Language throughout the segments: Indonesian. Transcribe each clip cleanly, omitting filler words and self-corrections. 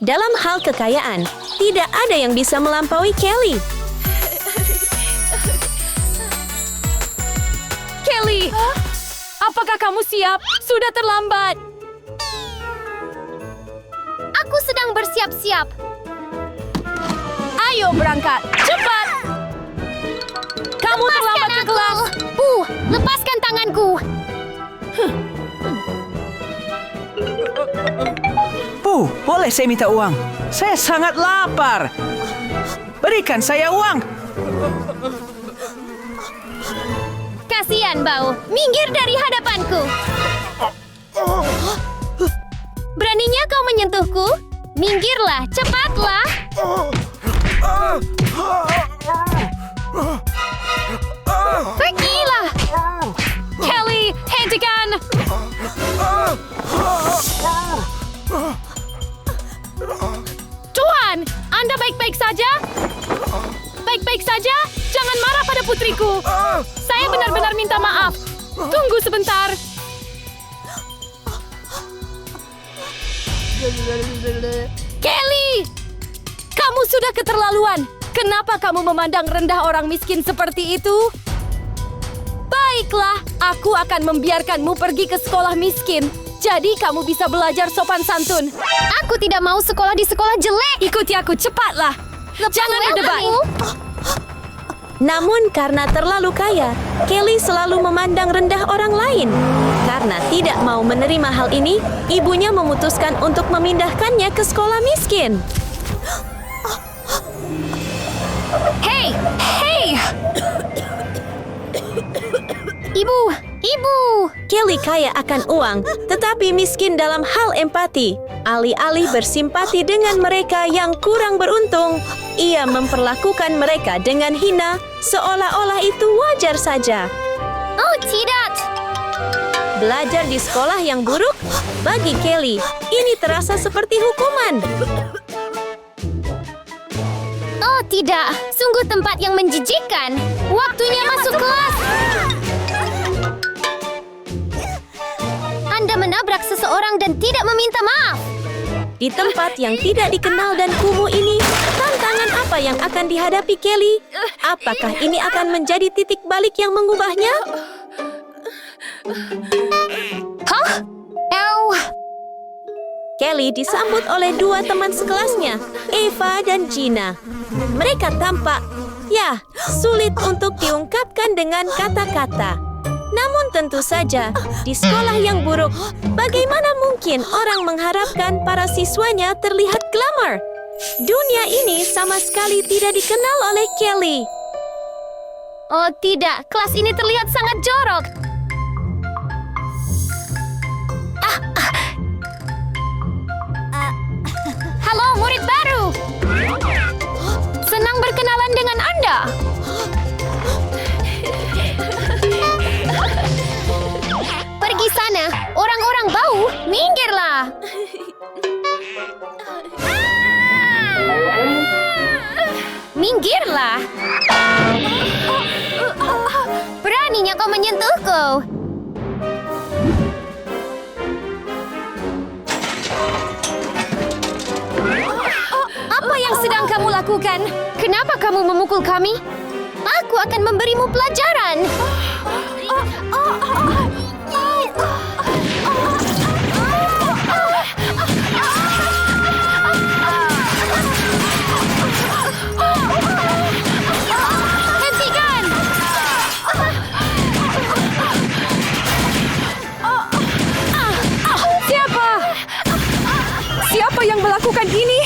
Dalam hal kekayaan, tidak ada yang bisa melampaui Kelly. Kelly, apakah kamu siap? Sudah terlambat. Aku sedang bersiap-siap. Ayo berangkat, cepat. Kamu terlambat ke kelas. Lepaskan tanganku. Boleh saya minta uang? Saya sangat lapar. Berikan saya uang. Kasihan, Bau. Minggir dari hadapanku. Beraninya kau menyentuhku? Minggirlah, cepatlah. Pergilah. Kelly, hentikan. Tuan, Anda baik-baik saja? Baik-baik saja? Jangan marah pada putriku. Saya benar-benar minta maaf. Tunggu sebentar. Kelly! Kamu sudah keterlaluan. Kenapa kamu memandang rendah orang miskin seperti itu? Baiklah, aku akan membiarkanmu pergi ke sekolah miskin. Jadi kamu bisa belajar sopan santun. Aku tidak mau sekolah di sekolah jelek. Ikuti aku, cepatlah. Jangan berdebat. Namun karena terlalu kaya, Kelly selalu memandang rendah orang lain. Karena tidak mau menerima hal ini, ibunya memutuskan untuk memindahkannya ke sekolah miskin. Hei! Ibu! Kelly kaya akan uang, tetapi miskin dalam hal empati. Alih-alih bersimpati dengan mereka yang kurang beruntung, ia memperlakukan mereka dengan hina, seolah-olah itu wajar saja. Oh, tidak. Belajar di sekolah yang buruk, bagi Kelly, ini terasa seperti hukuman. Oh, tidak. Sungguh tempat yang menjijikkan. Waktunya masuk kelas. Anda menabrak seseorang dan tidak meminta maaf. Di tempat yang tidak dikenal dan kumuh ini, tantangan apa yang akan dihadapi Kelly? Apakah ini akan menjadi titik balik yang mengubahnya? Hah? Kelly disambut oleh dua teman sekelasnya, Eva dan Gina. Mereka tampak, sulit untuk diungkapkan dengan kata-kata. Namun tentu saja, di sekolah yang buruk, bagaimana mungkin orang mengharapkan para siswanya terlihat glamour? Dunia ini sama sekali tidak dikenal oleh Kelly. Oh, tidak. Kelas ini terlihat sangat jorok. Halo, murid baru. Senang berkenalan dengan Anda. Pergi sana, orang-orang bau, minggirlah. Minggirlah. Beraninya kau menyentuhku. Apa yang sedang kamu lakukan? Kenapa kamu memukul kami? Aku akan memberimu pelajaran. Hentikan! Siapa yang melakukan ini?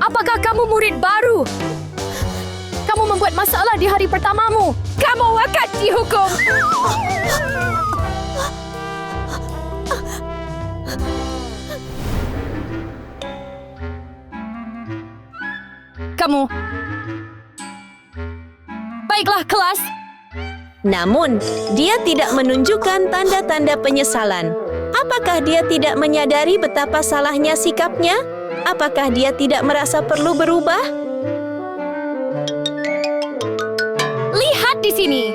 Apakah kamu murid baru? Kamu membuat masalah di hari pertamamu. Kamu akan dihukum. Kamu. Baiklah, kelas. Namun, dia tidak menunjukkan tanda-tanda penyesalan. Apakah dia tidak menyadari betapa salahnya sikapnya? Apakah dia tidak merasa perlu berubah? di sini.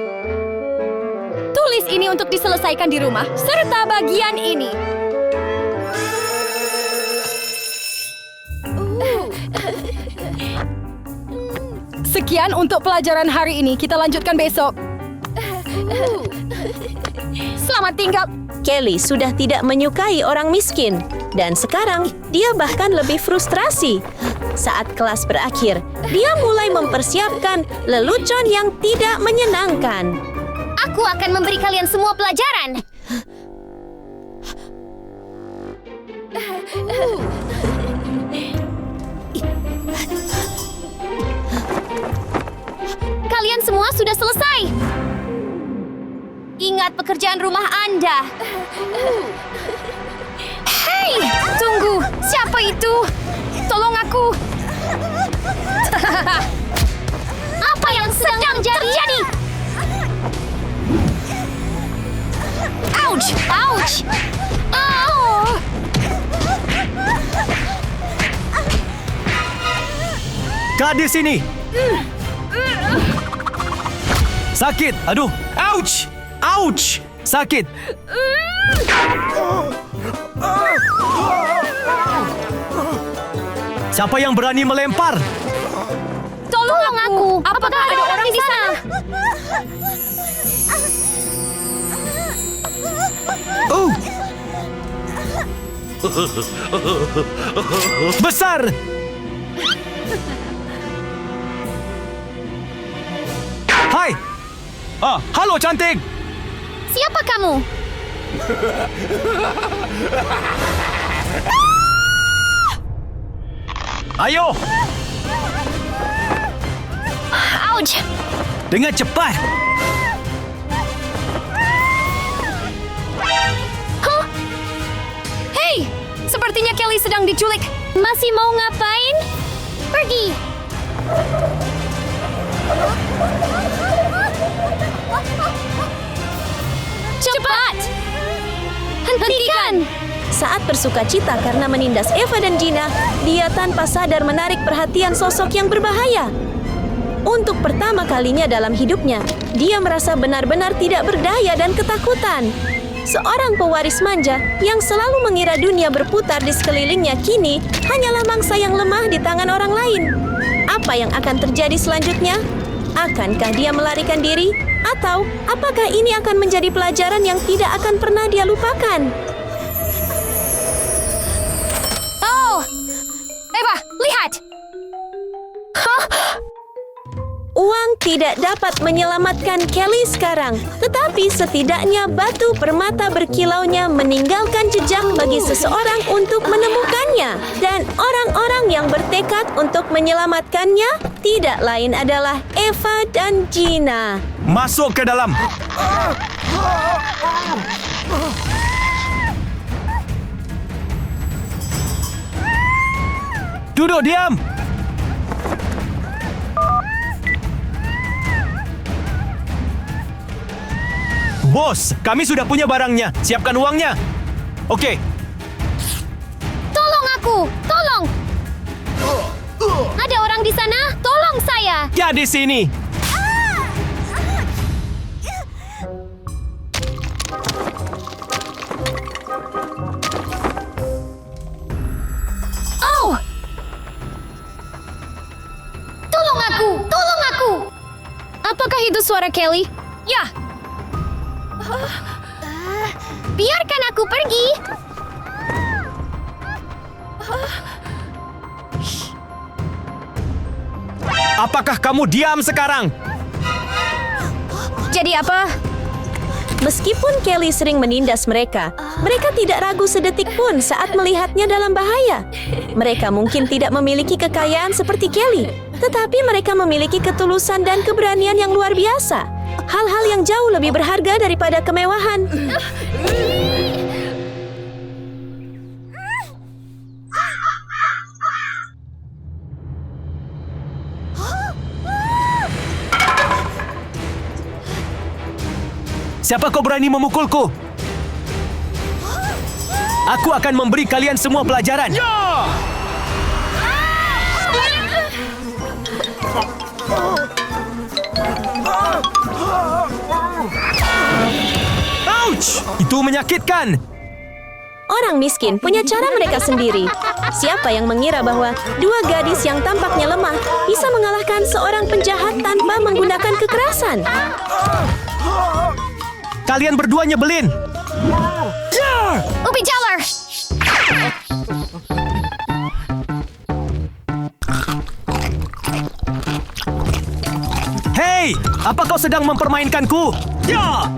Tulis ini untuk diselesaikan di rumah, serta bagian ini. Sekian untuk pelajaran hari ini. Kita lanjutkan besok. Selamat tinggal. Kelly sudah tidak menyukai orang miskin. Dan sekarang, dia bahkan lebih frustrasi. Saat kelas berakhir, dia mulai mempersiapkan lelucon yang tidak menyenangkan. Aku akan memberi kalian semua pelajaran. Kalian semua sudah selesai. Ingat pekerjaan rumah Anda. Hei, tunggu. Siapa itu? Tolong aku. Apa yang sedang terjadi? Ouch! Ouch! Oh! Gadis ini! Sakit! Aduh! Ouch! Ouch! Sakit! Siapa yang berani melempar? Tolong aku. Apakah ada orang di sana? Oh! Besar! Hai! Halo cantik! Siapa kamu? Ayo! Ouch! Dengan cepat! Huh? Hei! Sepertinya Kelly sedang diculik. Masih mau ngapain? Pergi! Cepat! Hentikan! Saat bersukacita karena menindas Eva dan Gina, dia tanpa sadar menarik perhatian sosok yang berbahaya. Untuk pertama kalinya dalam hidupnya, dia merasa benar-benar tidak berdaya dan ketakutan. Seorang pewaris manja yang selalu mengira dunia berputar di sekelilingnya kini hanyalah mangsa yang lemah di tangan orang lain. Apa yang akan terjadi selanjutnya? Akankah dia melarikan diri? Atau apakah ini akan menjadi pelajaran yang tidak akan pernah dia lupakan? Oh! Eva, lihat! Uang tidak dapat menyelamatkan Kelly sekarang, tetapi setidaknya batu permata berkilaunya meninggalkan jejak bagi seseorang untuk menemukannya. Dan orang-orang yang bertekad untuk menyelamatkannya tidak lain adalah Eva dan Gina. Masuk ke dalam! Duduk diam! Bos, kami sudah punya barangnya. Siapkan uangnya. Oke. Tolong aku! Tolong! Ada orang di sana? Tolong saya! Gadis ini. Oh! Tolong aku! Tolong aku! Apakah itu suara Kelly? Ya, Biarkan aku pergi! Apakah kamu diam sekarang? Jadi apa? Meskipun Kelly sering menindas mereka, mereka tidak ragu sedetik pun saat melihatnya dalam bahaya. Mereka mungkin tidak memiliki kekayaan seperti Kelly, tetapi mereka memiliki ketulusan dan keberanian yang luar biasa. Hal-hal yang jauh lebih berharga daripada kemewahan. Siapa kau berani memukulku? Aku akan memberi kalian semua pelajaran. Itu menyakitkan. Orang miskin punya cara mereka sendiri. Siapa yang mengira bahwa dua gadis yang tampaknya lemah bisa mengalahkan seorang penjahat tanpa menggunakan kekerasan? Kalian berdua nyebelin. Ubi jalar! Hei, apa kau sedang mempermainkanku? Ya!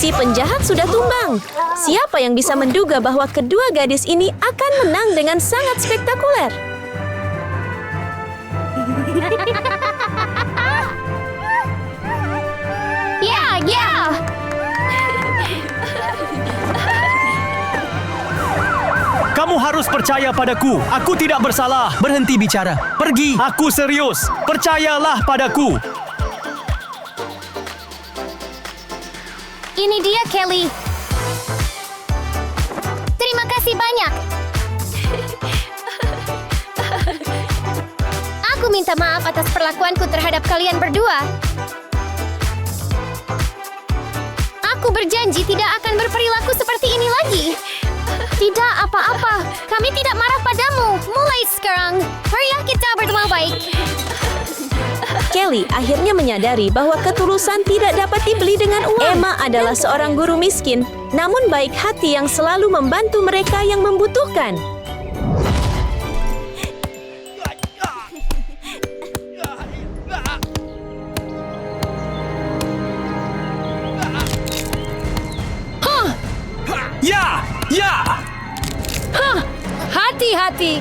Si penjahat sudah tumbang. Siapa yang bisa menduga bahwa kedua gadis ini akan menang dengan sangat spektakuler? Ya! Kamu harus percaya padaku. Aku tidak bersalah. Berhenti bicara. Pergi. Aku serius. Percayalah padaku. Ini dia, Kelly. Terima kasih banyak. Aku minta maaf atas perlakuanku terhadap kalian berdua. Aku berjanji tidak akan berperilaku seperti ini lagi. Tidak apa-apa. Kami tidak marah padamu. Mulai sekarang. Marilah kita berteman baik. Kelly akhirnya menyadari bahwa ketulusan tidak dapat dibeli dengan uang. Emma adalah seorang guru miskin, namun baik hati yang selalu membantu mereka yang membutuhkan. Ya! Ya! Hati-hati.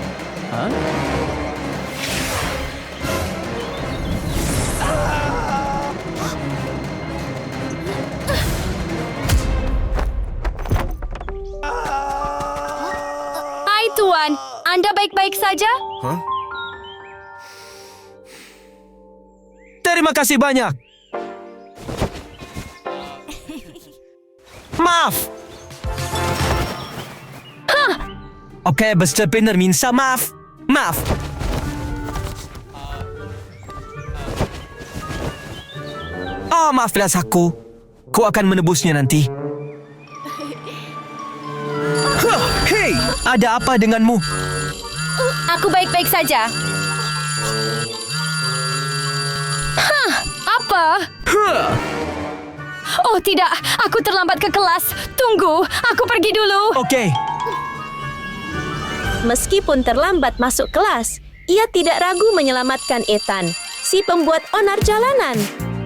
Hai Tuan, Anda baik-baik saja? Terima kasih banyak. Maaf. Okey, Mr. Pinner minta maaf. Maaf. Oh, maaflah aku. Kau akan menebusnya nanti. Hei, ada apa denganmu? Aku baik-baik saja. Apa? Oh tidak, aku terlambat ke kelas. Tunggu, aku pergi dulu. Okey. Meskipun terlambat masuk kelas, ia tidak ragu menyelamatkan Ethan, si pembuat onar jalanan.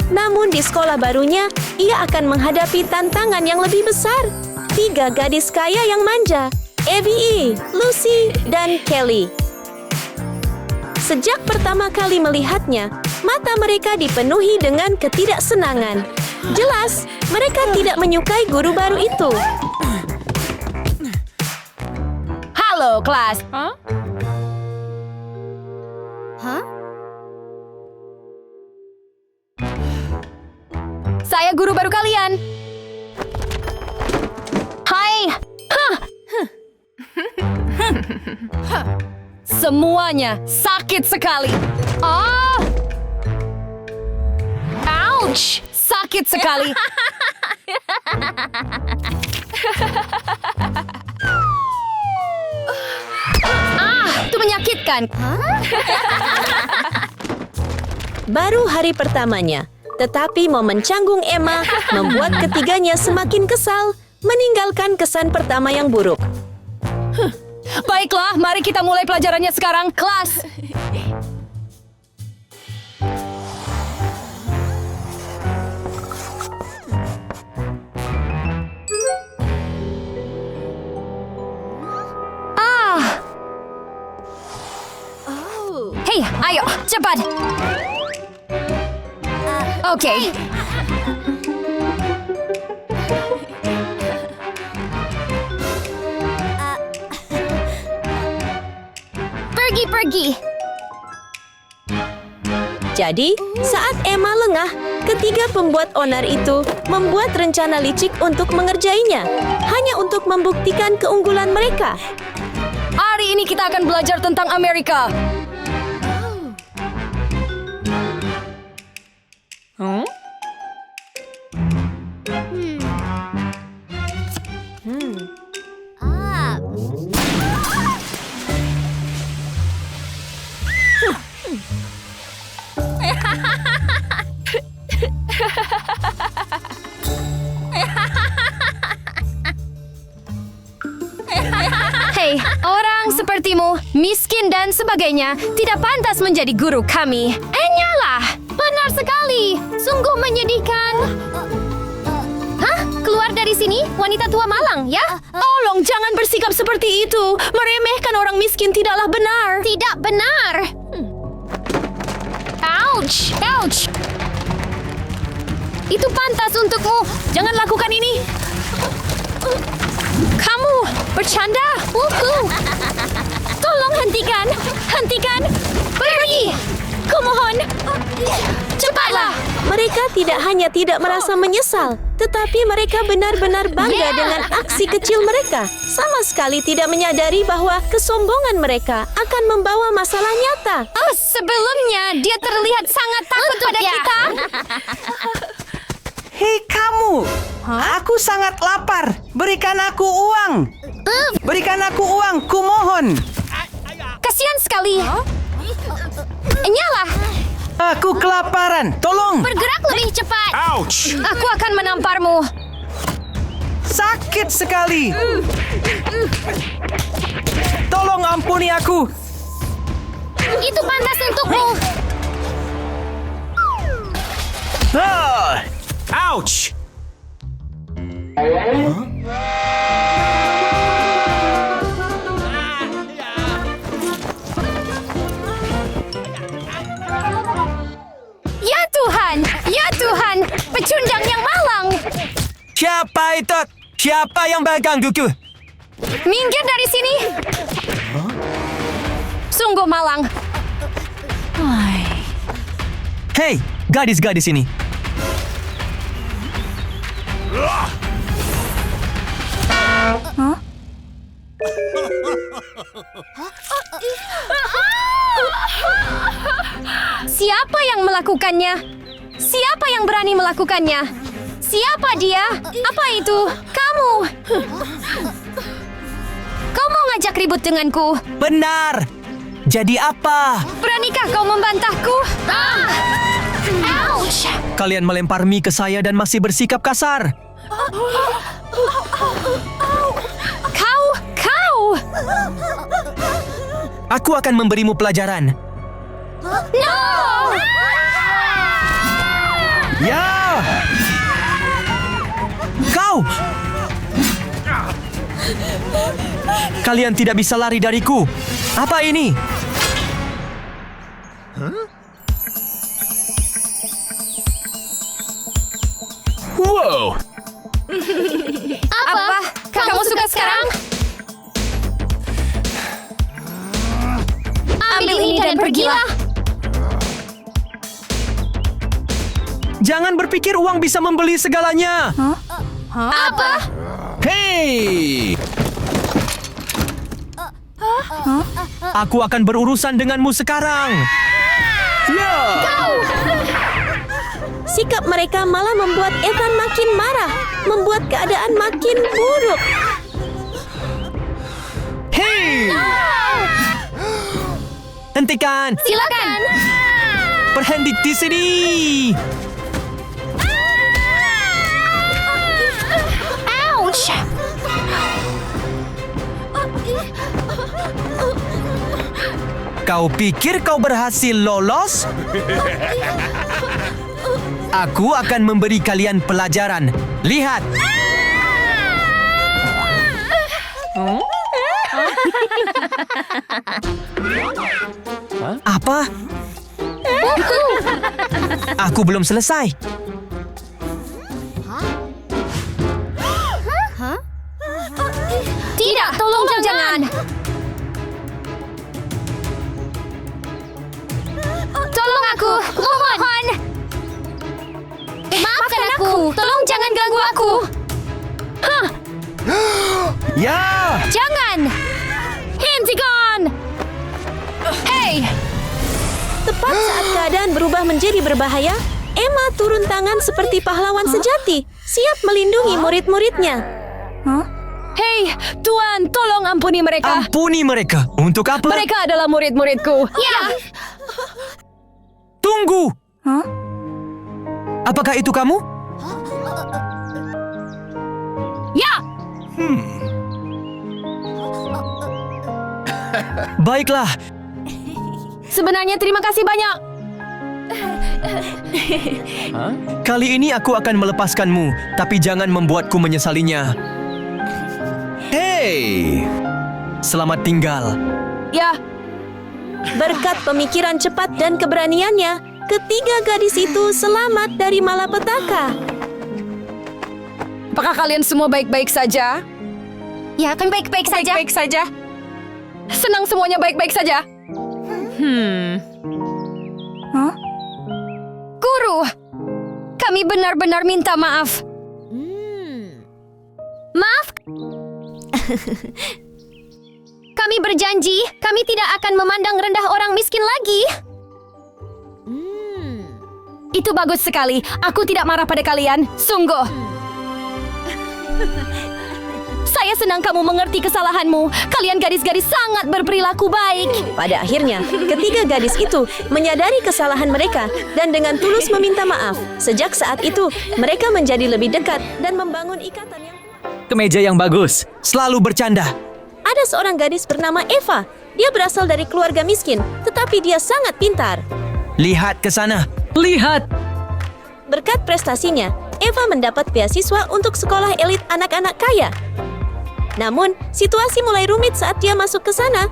Namun di sekolah barunya, ia akan menghadapi tantangan yang lebih besar. 3 gadis kaya yang manja, Evie, Lucy, dan Kelly. Sejak pertama kali melihatnya, mata mereka dipenuhi dengan ketidaksenangan. Jelas, mereka tidak menyukai guru baru itu. Halo kelas. Saya guru baru kalian. Hai. Semuanya sakit sekali. Ouch! Sakit sekali. Itu menyakitkan. Baru hari pertamanya, tetapi momen canggung Emma membuat ketiganya semakin kesal, meninggalkan kesan pertama yang buruk. Baiklah, mari kita mulai pelajarannya sekarang. Kelas. Hei, ayo, cepat. Oke. Pergi. Jadi, saat Emma lengah, Ketiga pembuat onar itu membuat rencana licik untuk mengerjainya, hanya untuk membuktikan keunggulan mereka. Hari ini kita akan belajar tentang Amerika. Hei, orang sepertimu, miskin dan sebagainya, tidak pantas menjadi guru kami. Enyalah, benar sekali. Sungguh menyedihkan. Hah? Keluar dari sini, wanita tua malang, ya? Tolong jangan bersikap seperti itu. Meremehkan orang miskin tidaklah benar. Tidak benar. Ouch! Ouch! Itu pantas untukmu. Jangan lakukan ini. Kamu bercanda? Tolong hentikan. Hentikan. Pergi. Kumohon. Cepatlah. Mereka tidak hanya tidak merasa menyesal, tetapi mereka benar-benar bangga dengan aksi kecil mereka. Sama sekali tidak menyadari bahwa kesombongan mereka akan membawa masalah nyata. Oh, sebelumnya dia terlihat sangat takut pada kita. Hei kamu, aku sangat lapar. Berikan aku uang. Berikan aku uang, kumohon. Kasihan sekali. Nyala. Aku kelaparan, tolong. Bergerak lebih cepat. Ouch! Aku akan menamparmu. Sakit sekali. Tolong ampuni aku. Itu pantas untukmu. Ah! Ouch! Ya Tuhan, ya Tuhan, pecundang yang malang. Siapa itu? Siapa yang menggangguku? Minggir dari sini. Sungguh malang. Hei, gadis-gadis ini. Siapa yang melakukannya? Siapa yang berani melakukannya? Siapa dia? Apa itu? Kamu. Kau mau ngajak ribut denganku? Benar. Jadi apa? Beranikah kau membantahku? Ouch. Kalian melempar mie ke saya dan masih bersikap kasar. Kau. Aku akan memberimu pelajaran. No! Ya! Kau! Kalian tidak bisa lari dariku. Apa ini? Wow! Apa? Kamu suka sekarang? Ambil ini dan pergilah. Jangan berpikir uang bisa membeli segalanya. Apa? Hei! Aku akan berurusan denganmu sekarang. Ya! Sikap mereka malah membuat Ethan makin marah, membuat keadaan makin buruk. Hei! Hentikan! Silakan. Berhenti di sini! Ouch! Kau pikir kau berhasil lolos? Aku akan memberi kalian pelajaran. Lihat! Apa? Aku belum selesai. Tidak, tolong jangan. Tolong aku, mohon. ganggu aku! Hah, Ya! jangan! Hentikan! Hei! Tepat saat keadaan berubah menjadi berbahaya, Emma turun tangan seperti pahlawan sejati, siap melindungi murid-muridnya. Hei, Tuan, tolong ampuni mereka. Ampuni mereka. Untuk apa? Mereka adalah murid-muridku. Ya, Tunggu! Apakah itu kamu? Ya! Baiklah. Sebenarnya terima kasih banyak. Kali ini aku akan melepaskanmu, tapi jangan membuatku menyesalinya. Hei! Selamat tinggal. Ya, Berkat pemikiran cepat dan keberaniannya, ketiga gadis itu selamat dari malapetaka. apakah kalian semua baik-baik saja? ya kan baik-baik saja. Baik-baik saja. Senang semuanya baik-baik saja. Guru, kami benar-benar minta maaf. Maaf. Kami berjanji, kami tidak akan memandang rendah orang miskin lagi. Itu bagus sekali. Aku tidak marah pada kalian. Sungguh. Saya senang kamu mengerti kesalahanmu. Kalian gadis-gadis sangat berperilaku baik. Pada akhirnya, ketiga gadis itu menyadari kesalahan mereka dan dengan tulus meminta maaf. Sejak saat itu, mereka menjadi lebih dekat dan membangun ikatan yang kuat. Kemeja yang bagus. Selalu bercanda. Ada seorang gadis bernama Eva. Dia berasal dari keluarga miskin, tetapi dia sangat pintar. Lihat ke sana. Lihat. Berkat prestasinya, Eva mendapat beasiswa untuk sekolah elit anak-anak kaya. Namun, situasi mulai rumit saat dia masuk ke sana.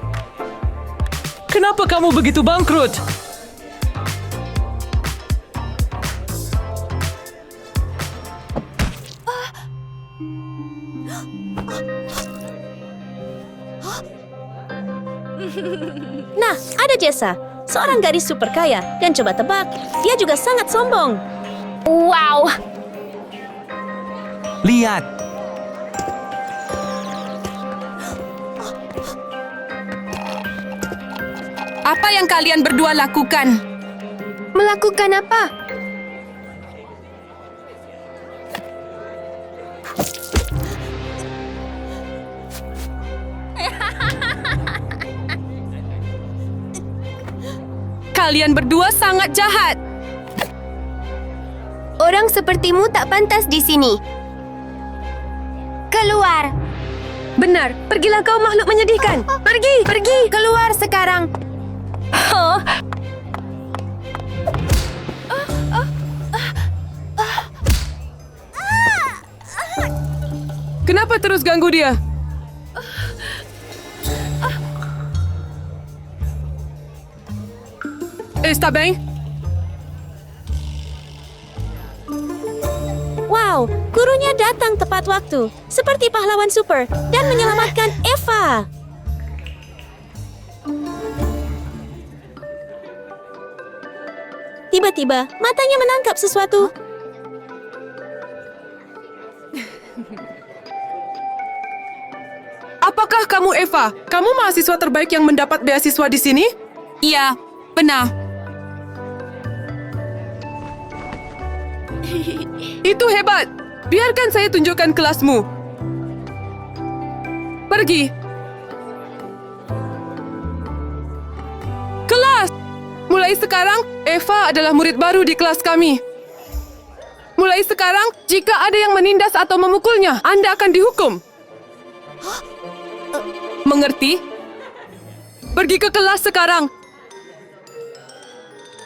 Kenapa kamu begitu bangkrut? Nah, ada Jessa, seorang gadis super kaya. Dan coba tebak, dia juga sangat sombong. Wow. Lihat. Apa yang kalian berdua lakukan? Melakukan apa? Kalian berdua sangat jahat. Orang sepertimu tak pantas di sini. Keluar. Benar, pergilah kau makhluk menyedihkan. Pergi, pergi. Keluar sekarang. Kenapa terus ganggu dia? Está bem? Wow, gurunya datang tepat waktu, seperti pahlawan super, dan menyelamatkan Eva. Tiba-tiba, matanya menangkap sesuatu. Apakah kamu Eva? Kamu mahasiswa terbaik yang mendapat beasiswa di sini? Iya, benar. Itu hebat. Biarkan saya tunjukkan kelasmu. Pergi. Kelas. Mulai sekarang, Eva adalah murid baru di kelas kami. Mulai sekarang, jika ada yang menindas atau memukulnya, Anda akan dihukum. Mengerti? Pergi ke kelas sekarang.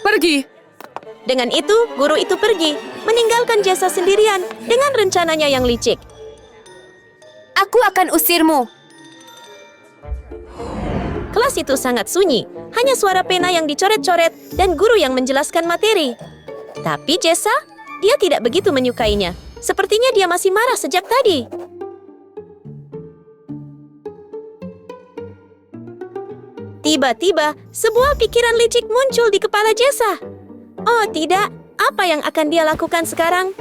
Pergi. Dengan itu, guru itu pergi, meninggalkan Jessa sendirian dengan rencananya yang licik. Aku akan usirmu. Kelas itu sangat sunyi, hanya suara pena yang dicoret-coret dan guru yang menjelaskan materi. Tapi Jessa, dia tidak begitu menyukainya. Sepertinya dia masih marah sejak tadi. Tiba-tiba, sebuah pikiran licik muncul di kepala Jessa. Oh tidak, apa yang akan dia lakukan sekarang?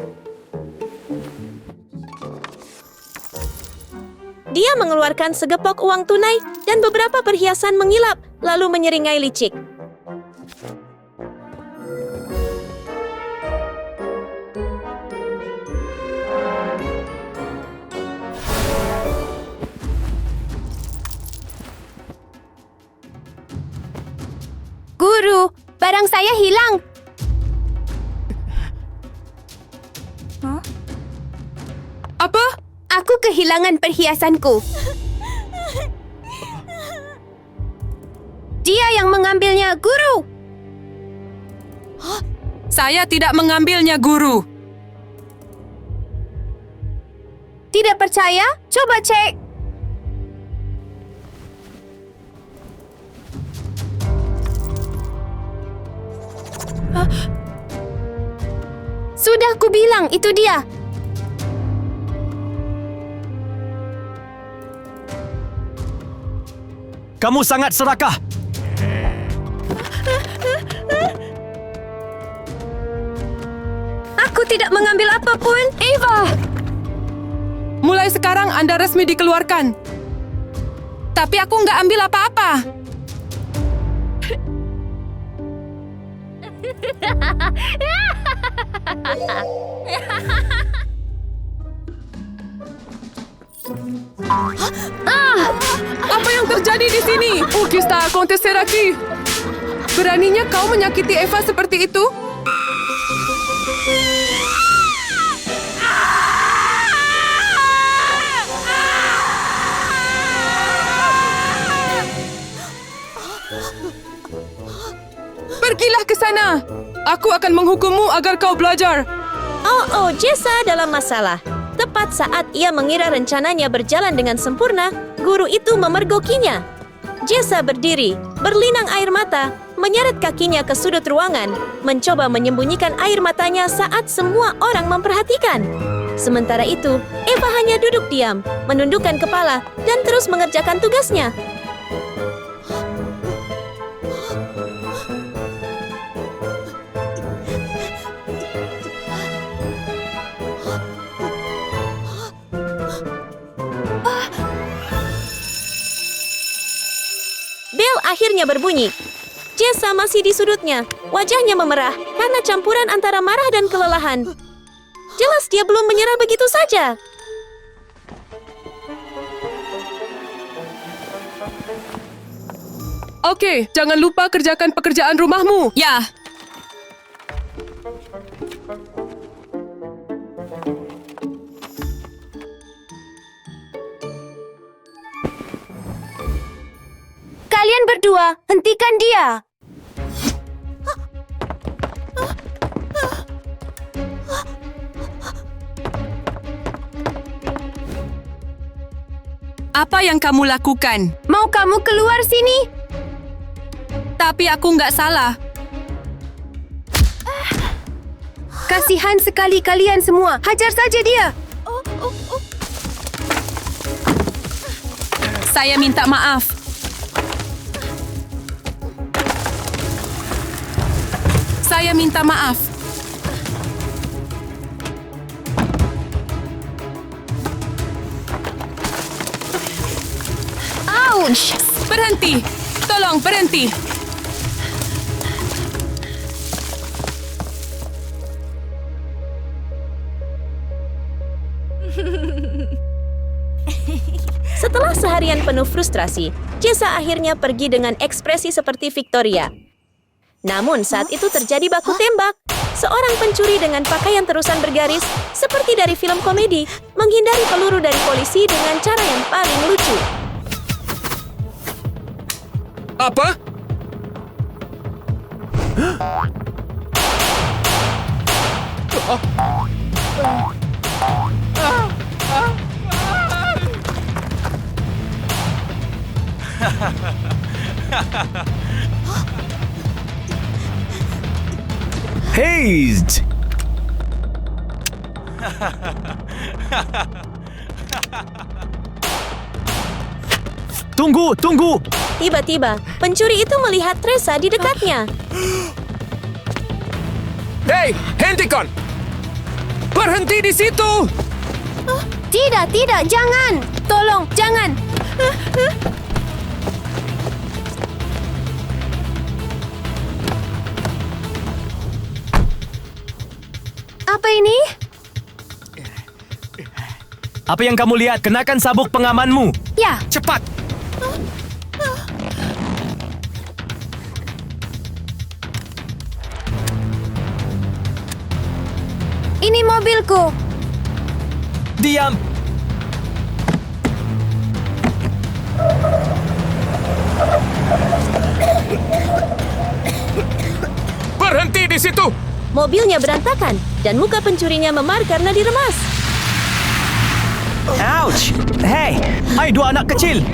Dia mengeluarkan segepok uang tunai dan beberapa perhiasan mengilap, lalu menyeringai licik. Guru, barang saya hilang. Apa? Aku kehilangan perhiasanku. Dia yang mengambilnya, Guru. Saya tidak mengambilnya, Guru. Tidak percaya? Coba cek. Sudah kubilang, itu dia. Kamu sangat serakah. Aku tidak mengambil apapun. Eva! Mulai sekarang Anda resmi dikeluarkan. Tapi aku nggak ambil apa-apa. Apa yang terjadi di sini? O que está a acontecer aqui? Beraninya kau menyakiti Eva seperti itu? Pergilah ke sana. Aku akan menghukummu agar kau belajar. Oh, Jessa dalam masalah. Tepat saat ia mengira rencananya berjalan dengan sempurna, guru itu memergokinya. Jessa berdiri, berlinang air mata, menyeret kakinya ke sudut ruangan, mencoba menyembunyikan air matanya saat semua orang memperhatikan. Sementara itu, Eva hanya duduk diam, menundukkan kepala, dan terus mengerjakan tugasnya. Bel akhirnya berbunyi. Jessa masih di sudutnya. Wajahnya memerah karena campuran antara marah dan kelelahan. Jelas dia belum menyerah begitu saja. Oke, jangan lupa kerjakan pekerjaan rumahmu. Ya. Kalian berdua, hentikan dia. Apa yang kamu lakukan? Mau kamu keluar sini? Tapi aku nggak salah. Kasihan sekali kalian semua. Hajar saja dia. Saya minta maaf. Saya minta maaf. Ouch! Berhenti! Tolong berhenti! Setelah seharian penuh frustrasi, Jessa akhirnya pergi dengan ekspresi seperti Victoria. Namun saat itu terjadi baku tembak. Seorang pencuri dengan pakaian terusan bergaris, seperti dari film komedi, menghindari peluru dari polisi dengan cara yang paling lucu. Apa? Hazed! Tunggu, tunggu! Tiba-tiba, pencuri itu melihat Teresa di dekatnya. Hei, hentikan! Berhenti di situ! Tidak, jangan. Tolong, jangan. Apa ini? Apa yang kamu lihat? Kenakan sabuk pengamanmu. Ya, Cepat! ini mobilku. Diam! Berhenti di situ! Mobilnya berantakan dan muka pencurinya memar karena diremas. Ouch! Hei, Hai dua anak kecil!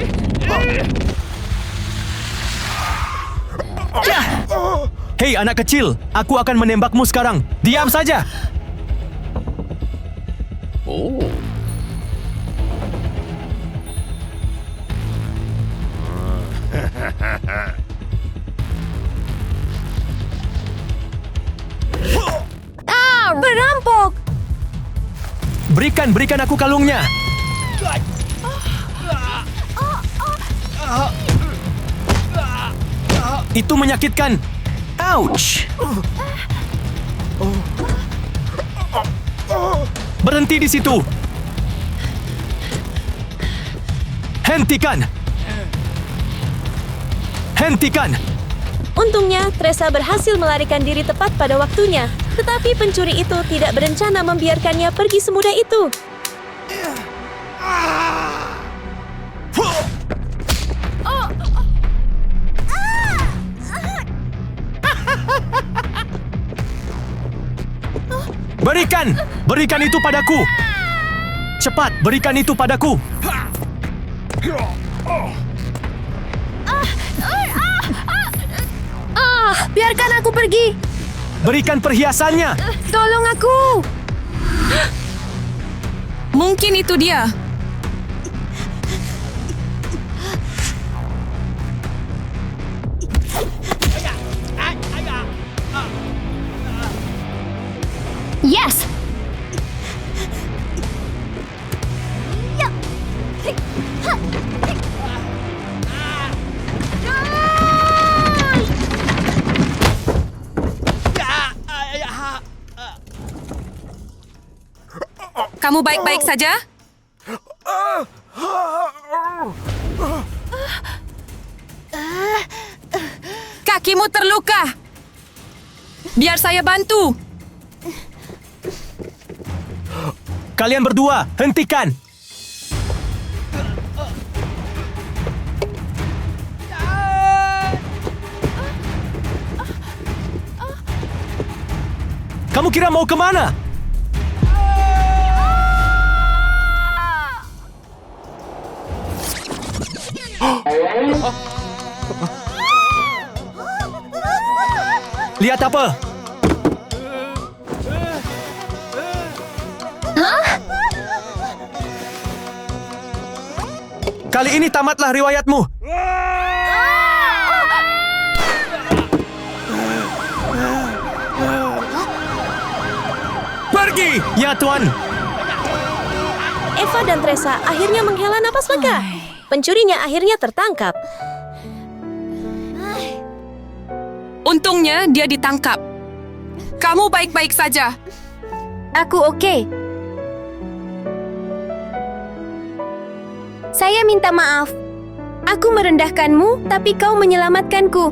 Hei anak kecil, aku akan menembakmu sekarang. Diam saja! Perampok. Berikan aku kalungnya. Itu menyakitkan. ouch! Berhenti di situ. Hentikan. Untungnya, Teresa berhasil melarikan diri tepat pada waktunya. Tetapi pencuri itu tidak berencana membiarkannya pergi semudah itu. Berikan itu padaku. Cepat, berikan itu padaku. Biarkan aku pergi. Berikan perhiasannya. Tolong aku. Mungkin itu dia. Yes! Kamu baik-baik saja? Kakimu terluka. Biar saya bantu. Kalian berdua, hentikan. Kamu kira mau kemana? Lihat apa? Kali ini tamatlah riwayatmu. Pergi! Ya, Tuan. Eva dan Teresa akhirnya menghela napas lega. Pencurinya akhirnya tertangkap. Untungnya dia ditangkap. Kamu baik-baik saja. Aku oke. Saya minta maaf. Aku merendahkanmu, tapi kau menyelamatkanku.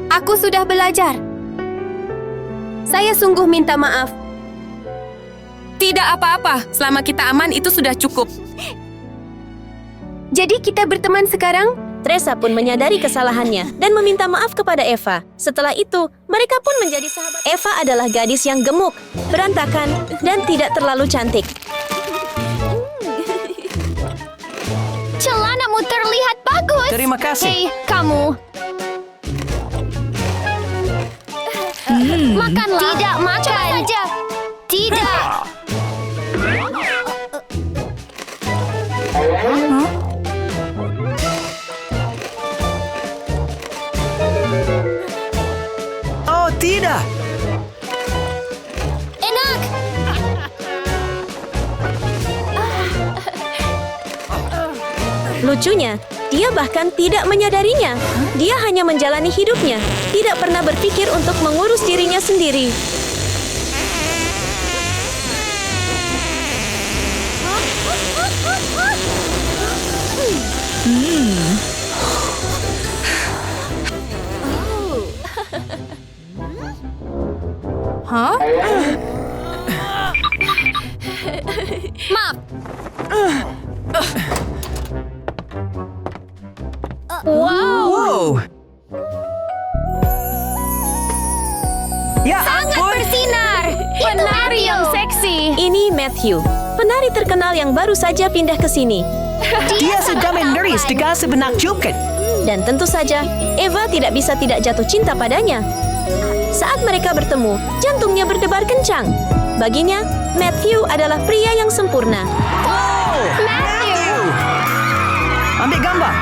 Aku sudah belajar. Saya sungguh minta maaf. Tidak apa-apa. Selama kita aman itu sudah cukup. Jadi kita berteman sekarang? Teresa pun menyadari kesalahannya dan meminta maaf kepada Eva. Setelah itu, mereka pun menjadi sahabat. Eva adalah gadis yang gemuk, berantakan, dan tidak terlalu cantik. Celanamu terlihat bagus. Terima kasih. Hei, kamu. Makanlah. Tidak makan. Coba saja. Tidak. Oh, tidak. Enak. Lucunya, dia bahkan tidak menyadarinya. Dia hanya menjalani hidupnya, tidak pernah berpikir untuk mengurus dirinya sendiri. Hah? Maaf. Wow, Wow. Ya sangat ampun. bersinar. Penari yang seksi. Ini Matthew, penari terkenal yang baru saja pindah ke sini. Dia suka menulis dengan menakjubkan. Dan tentu saja, Eva tidak bisa tidak jatuh cinta padanya. Saat mereka bertemu, jantungnya berdebar kencang. Baginya, Matthew adalah pria yang sempurna. Matthew, Ambil gambar.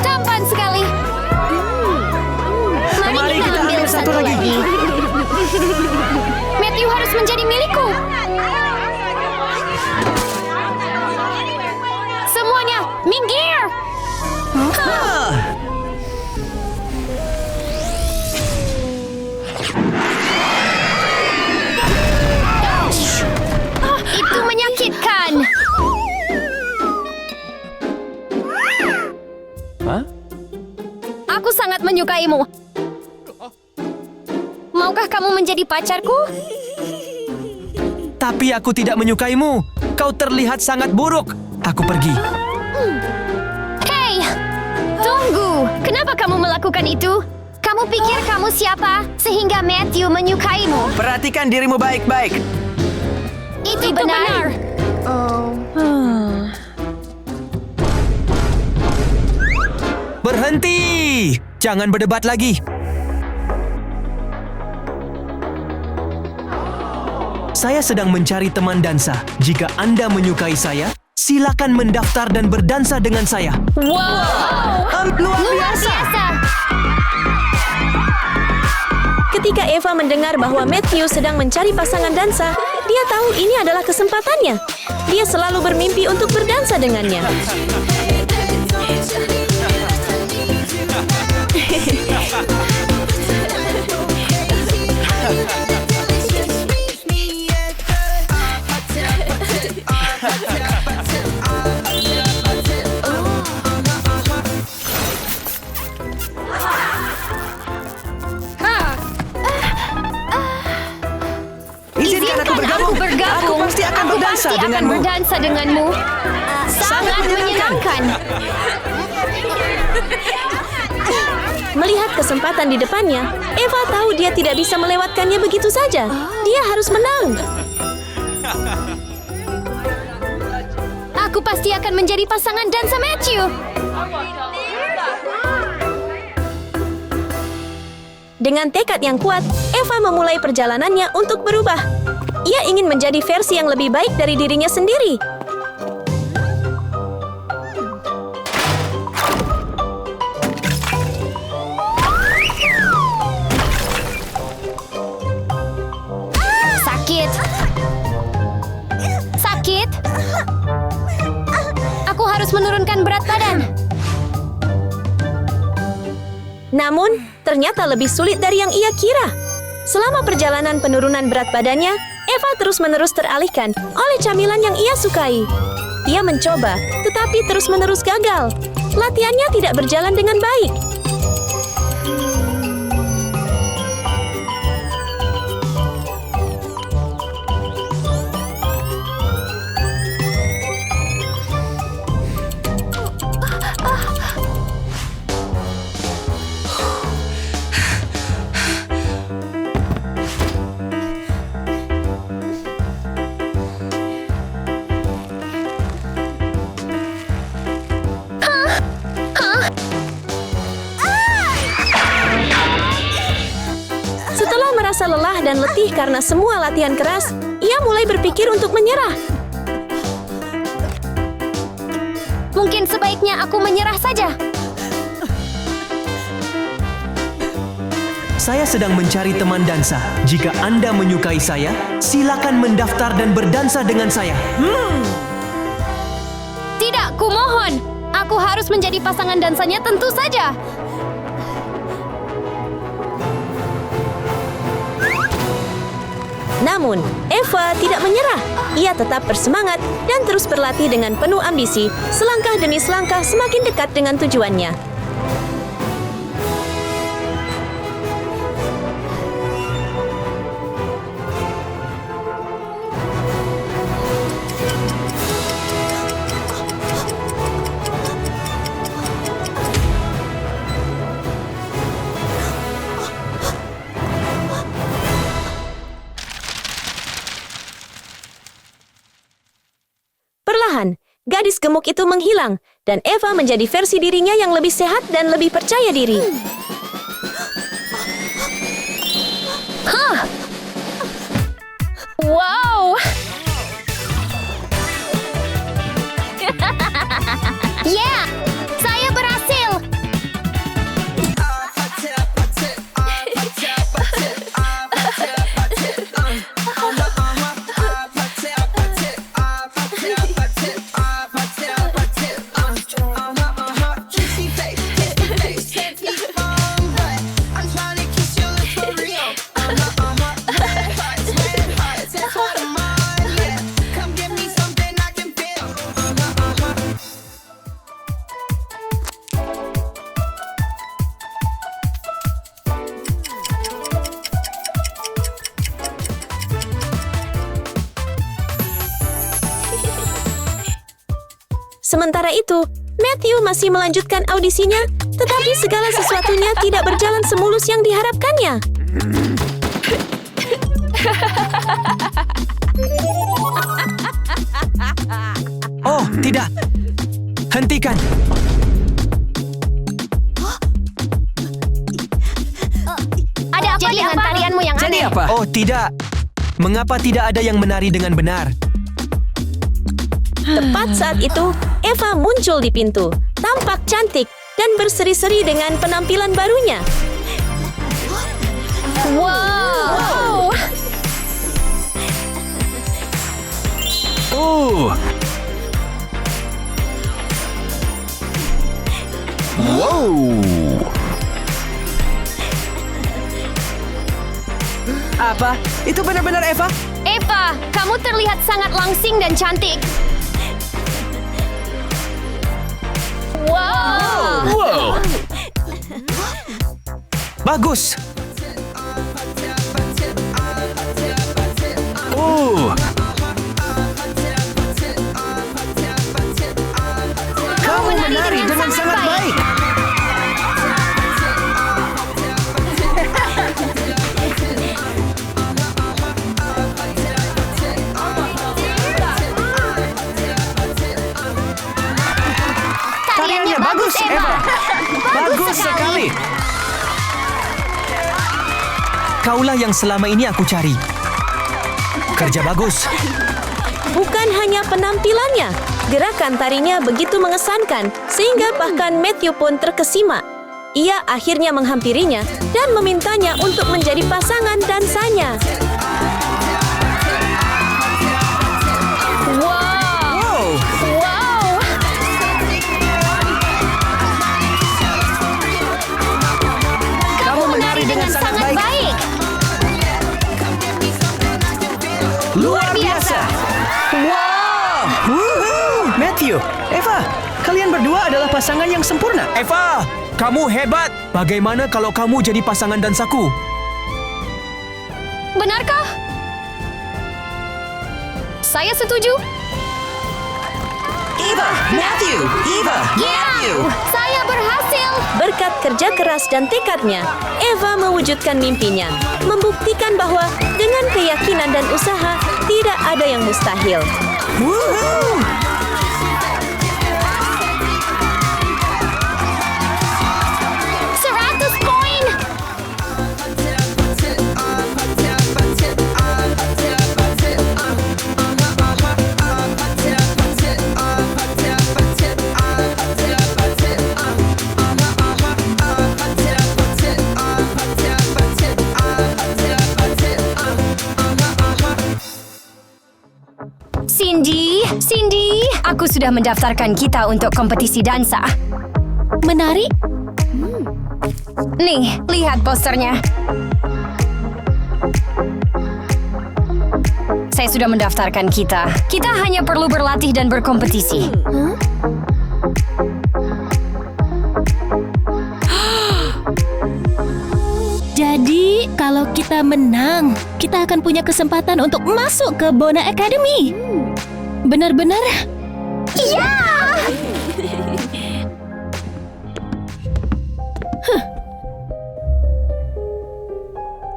tampan sekali. Mari kita ambil satu lagi. Matthew harus menjadi milikku. Semuanya, minggir. Itu menyakitkan. Hah? Aku sangat menyukaimu. Maukah kamu menjadi pacarku? Tapi aku tidak menyukaimu. Kau terlihat sangat buruk. Aku pergi. Hei, tunggu. Kenapa kamu melakukan itu? Kamu pikir kamu siapa sehingga Matthew menyukaimu? Perhatikan dirimu baik-baik. Itu benar. Berhenti! Jangan berdebat lagi. Saya sedang mencari teman dansa. Jika Anda menyukai saya, silakan mendaftar dan berdansa dengan saya. Wow, Luar luar biasa. biasa. Ketika Eva mendengar bahwa Matthew sedang mencari pasangan dansa, dia tahu ini adalah kesempatannya. Dia selalu bermimpi untuk berdansa dengannya. Izinkan aku bergabung. Aku pasti akan Aku berdansa pasti akan denganmu. berdansa denganmu. Sangat menyenangkan. Melihat kesempatan di depannya, Eva tahu dia tidak bisa melewatkannya begitu saja. Dia harus menang. Aku pasti akan menjadi pasangan dansa Matthew. Dengan tekad yang kuat, Eva memulai perjalanannya untuk berubah. Ia ingin menjadi versi yang lebih baik dari dirinya sendiri. Sakit. Sakit. Aku harus menurunkan berat badan. Namun, ternyata lebih sulit dari yang ia kira. Selama perjalanan penurunan berat badannya, Eva terus-menerus teralihkan oleh camilan yang ia sukai. Ia mencoba, tetapi terus-menerus gagal. Latihannya tidak berjalan dengan baik. Setelah merasa lelah dan letih karena semua latihan keras, ia mulai berpikir untuk menyerah. Mungkin sebaiknya aku menyerah saja. Saya sedang mencari teman dansa. Jika Anda menyukai saya, silakan mendaftar dan berdansa dengan saya. Tidak, kumohon. Aku harus menjadi pasangan dansanya tentu saja. Namun, Eva tidak menyerah. Ia tetap bersemangat dan terus berlatih dengan penuh ambisi, selangkah demi selangkah semakin dekat dengan tujuannya. Perlahan, gadis gemuk itu menghilang dan Eva menjadi versi dirinya yang lebih sehat dan lebih percaya diri. Wow! Yeah! Saya berhasil! Sementara itu, Matthew masih melanjutkan audisinya, tetapi segala sesuatunya tidak berjalan semulus yang diharapkannya. Oh, tidak. Hentikan. Ada apa dengan tarianmu yang Jadi aneh? apa? Oh, tidak. Mengapa tidak ada yang menari dengan benar? Tepat saat itu, Eva muncul di pintu, tampak cantik dan berseri-seri dengan penampilan barunya. Wow! Oh. Wow. Apa? Itu benar-benar Eva? Eva, kamu terlihat sangat langsing dan cantik. Wow! Wow. Bagus. Oh. Kamu menari dengan sangat baik. Tariannya bagus, Eva. Bagus sekali. Kaulah yang selama ini aku cari. Kerja bagus. Bukan hanya penampilannya, gerakan tarinya begitu mengesankan sehingga bahkan Matthew pun terkesima. Ia akhirnya menghampirinya dan memintanya untuk menjadi pasangan dansanya. Wow! Wow! Kamu menari dengan sangat baik. Luar biasa. Wow! Woohoo! Matthew, Eva, kalian berdua adalah pasangan yang sempurna. Eva, kamu hebat. Bagaimana kalau kamu jadi pasangan dansaku? Benarkah? Saya setuju. Eva, Matthew, Eva, Matthew. Saya berhasil. Berkat kerja keras dan tekadnya, Eva mewujudkan mimpinya, membuktikan bahwa dengan keyakinan dan usaha, tidak ada yang mustahil. Woohoo! 100 poin! Cindy, Aku sudah mendaftarkan kita untuk kompetisi dansa. Menari? Nih, lihat posternya. Saya sudah mendaftarkan kita. Kita hanya perlu berlatih dan berkompetisi. Jadi, kalau kita menang, kita akan punya kesempatan untuk masuk ke Bona Academy. Benar-benar? Iya!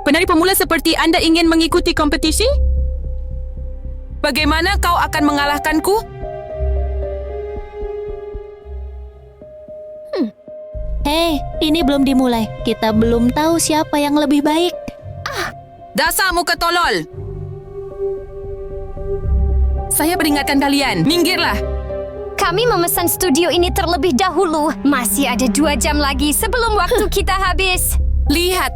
Penari pemula seperti Anda ingin mengikuti kompetisi? Bagaimana kau akan mengalahkanku? Hei, ini belum dimulai. Kita belum tahu siapa yang lebih baik. Dasar muka tolol! Saya peringatkan kalian, minggirlah! Kami memesan studio ini terlebih dahulu. Masih ada 2 jam lagi sebelum waktu kita habis. Lihat,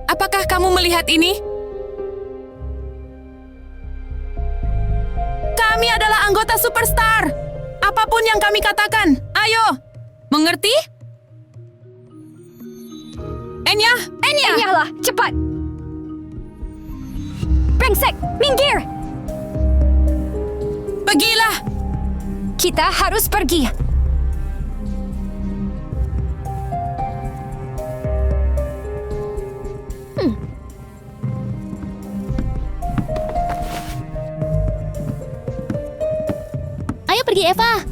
apakah kamu melihat ini? Kami adalah anggota superstar. Apapun yang kami katakan, ayo, mengerti? Enya! Enyalah, cepat! Brengsek, minggir! Pergilah! Kita harus pergi. Ayo pergi, Eva.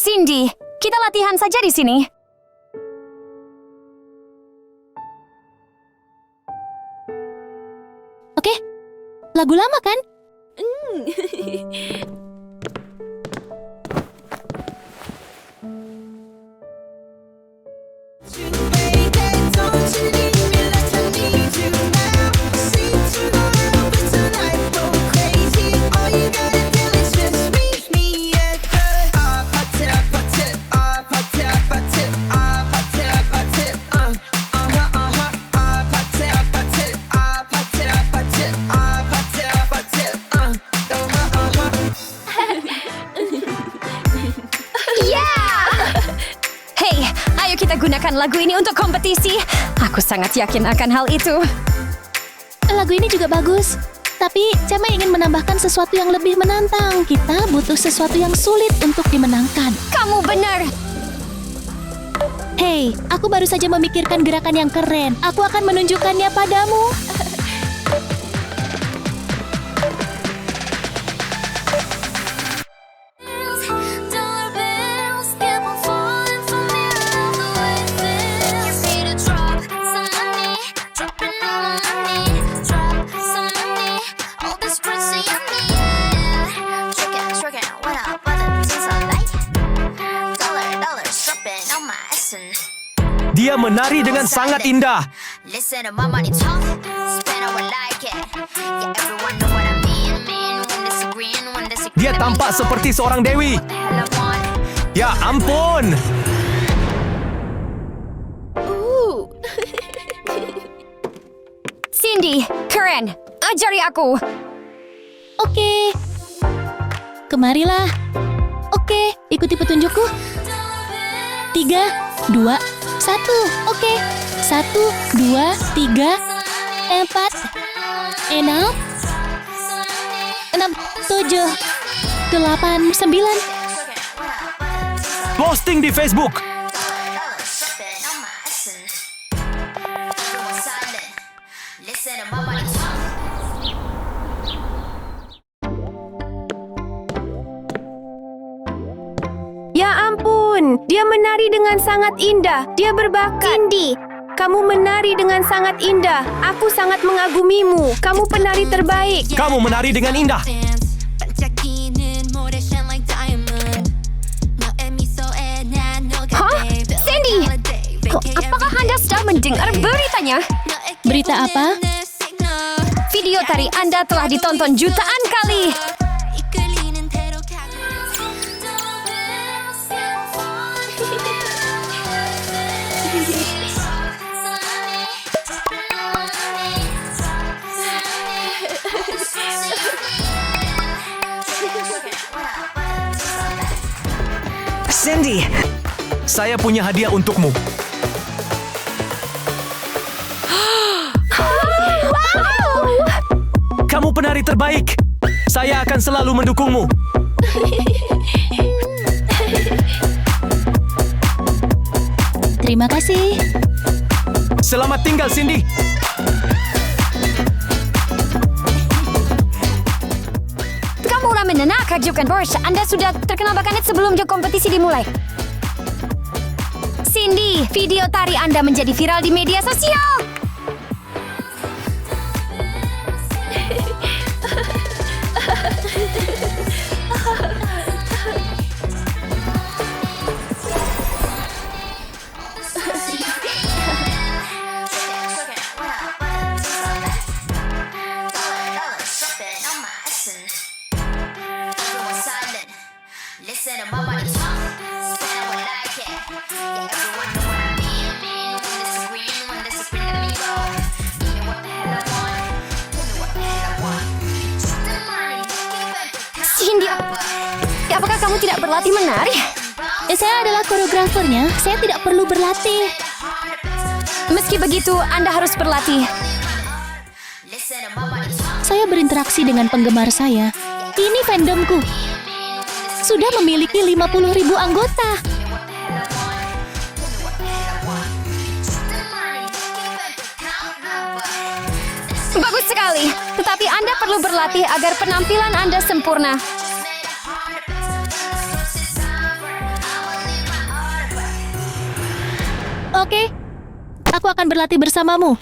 Cindy, kita latihan saja di sini. Oke, lagu lama kan? Hei, ayo kita gunakan lagu ini untuk kompetisi. Aku sangat yakin akan hal itu. Lagu ini juga bagus. Tapi, Cema ingin menambahkan sesuatu yang lebih menantang. Kita butuh sesuatu yang sulit untuk dimenangkan. Kamu benar. Hei, aku baru saja memikirkan gerakan yang keren. Aku akan menunjukkannya padamu. Dia menari dengan sangat indah. Dia tampak seperti seorang dewi. Ya ampun! Cindy, keren. Ajari aku. Oke. Kemarilah. Oke, ikuti petunjukku. 3, 2, 1. Oke. 1, 2, 3, 4, 6, 7, 8, 9. Posting di Facebook. Ya ampun, dia menari dengan sangat indah. Dia berbakat. Cindy, kamu menari dengan sangat indah. Aku sangat mengagumimu. Kamu penari terbaik. Kamu menari dengan indah. Hah? Cindy, Anda sudah mendengar beritanya? Berita apa? Video tari Anda telah ditonton jutaan kali. Cindy, saya punya hadiah untukmu. Kamu penari terbaik. Saya akan selalu mendukungmu. Terima kasih. Selamat tinggal, Cindy. Kamulah menenangkan Jokan Borsha. Anda sudah terkenal bahkan sebelum kompetisi dimulai. Cindy, video tari Anda menjadi viral di media sosial. Listen to my body talk, spin it when I can. Yeah, everyone know what I mean. When this is green, let me go. Give me what the hell I want. Give me what the hell I want. Take the money, give it to Cindy, apakah kamu tidak berlatih menari? Saya adalah koreografernya. Saya tidak perlu berlatih. Meski begitu, Anda harus berlatih. Listen to my body talk. Saya berinteraksi dengan penggemar saya. Ini fandomku. Sudah memiliki 50.000 anggota. Bagus sekali. Tetapi Anda perlu berlatih agar penampilan Anda sempurna. Oke. Aku akan berlatih bersamamu.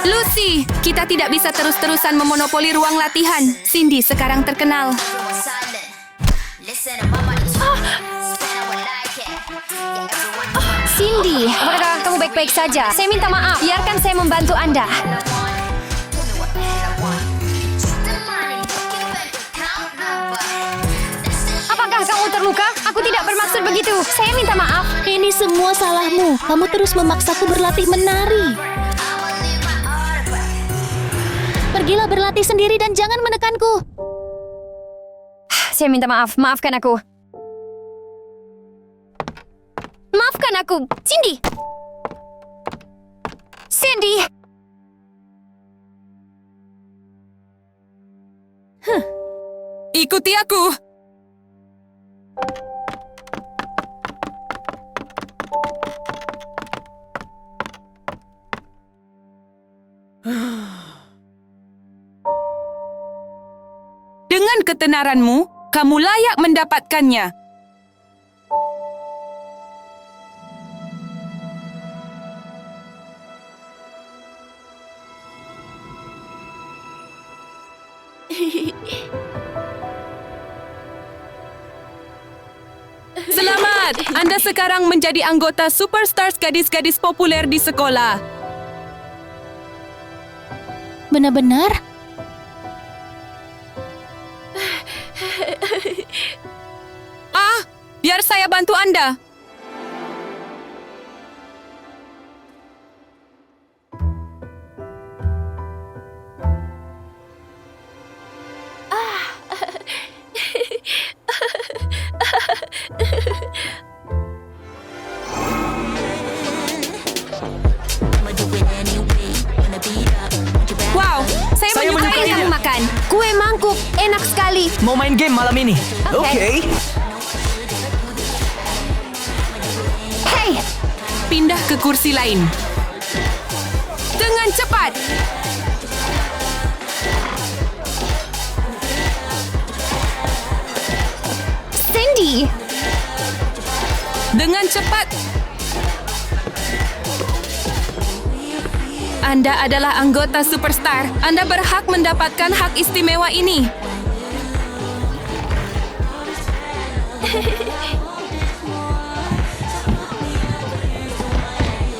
Lucy, kita tidak bisa terus-terusan memonopoli ruang latihan. Cindy sekarang terkenal. Cindy, apakah kamu baik-baik saja? Saya minta maaf. Biarkan saya membantu Anda. Apakah kamu terluka? Aku tidak bermaksud begitu. Saya minta maaf. Ini semua salahmu. Kamu terus memaksaku berlatih menari. Pergilah berlatih sendiri dan jangan menekanku. Saya minta maaf. Maafkan aku. Maafkan aku, Cindy. Cindy. Ikuti aku. Dengan ketenaranmu, kamu layak mendapatkannya. Selamat! Anda sekarang menjadi anggota Superstars gadis-gadis populer di sekolah. Benar-benar? Biar saya bantu Anda. Wow, saya menyukai Kamu makan kue mangkuk. Enak sekali. Mau main game malam ini? Oke. Hey, pindah ke kursi lain. Dengan cepat. Cindy. Dengan cepat. Anda adalah anggota Superstar. Anda berhak mendapatkan hak istimewa ini.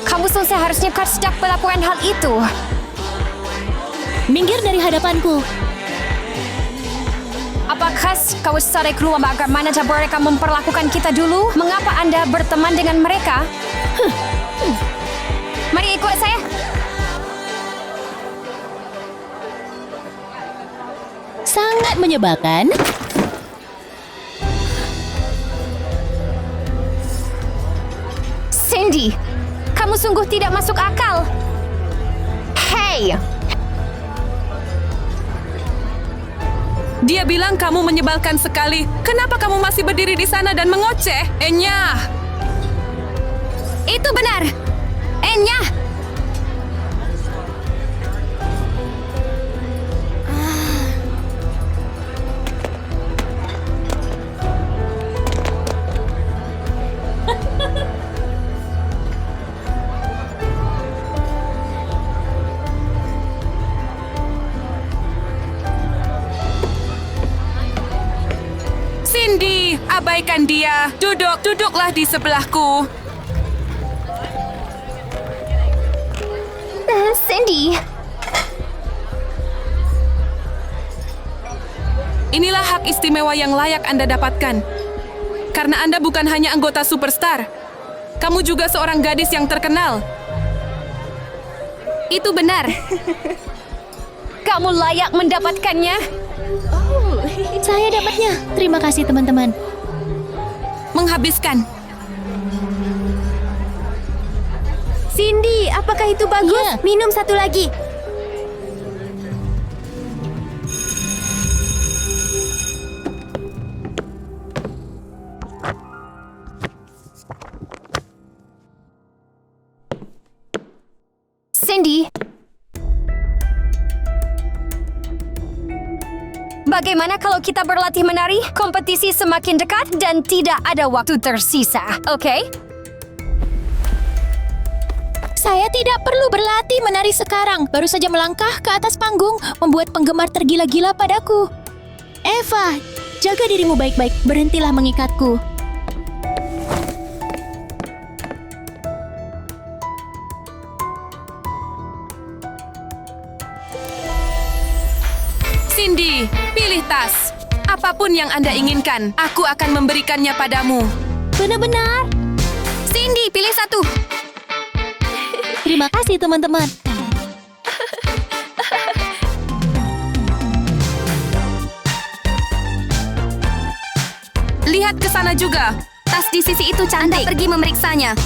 Kamu seharusnya sejak pelaporan hal itu. Minggir dari hadapanku. Apakah kau sadar keluar bagaimana cara mereka memperlakukan kita dulu? Mengapa Anda berteman dengan mereka? Mari ikut saya. Sangat menyebalkan. Cindy, kamu sungguh tidak masuk akal. Hey, Dia bilang kamu menyebalkan sekali. Kenapa kamu masih berdiri di sana dan mengoceh? Enya! itu benar. Enya, Cindy, abaikan dia. Duduklah di sebelahku. Cindy. Inilah hak istimewa yang layak Anda dapatkan. Karena Anda bukan hanya anggota Superstar. Kamu juga seorang gadis yang terkenal. Itu benar. Kamu layak mendapatkannya. Saya dapatnya. Terima kasih teman-teman. Menghabiskan. Cindy, apakah itu bagus? Iya. Minum satu lagi. Cindy, bagaimana kalau kita berlatih menari? Kompetisi semakin dekat dan tidak ada waktu tersisa, oke? Saya tidak perlu berlatih menari sekarang. Baru saja melangkah ke atas panggung membuat penggemar tergila-gila padaku. Eva, jaga dirimu baik-baik. Berhentilah mengikatku. Cindy, pilih tas. Apapun yang Anda inginkan, aku akan memberikannya padamu. Benar-benar. Cindy, pilih satu. Terima kasih teman-teman. Lihat ke sana juga. Tas di sisi itu cantik. Anda pergi memeriksanya.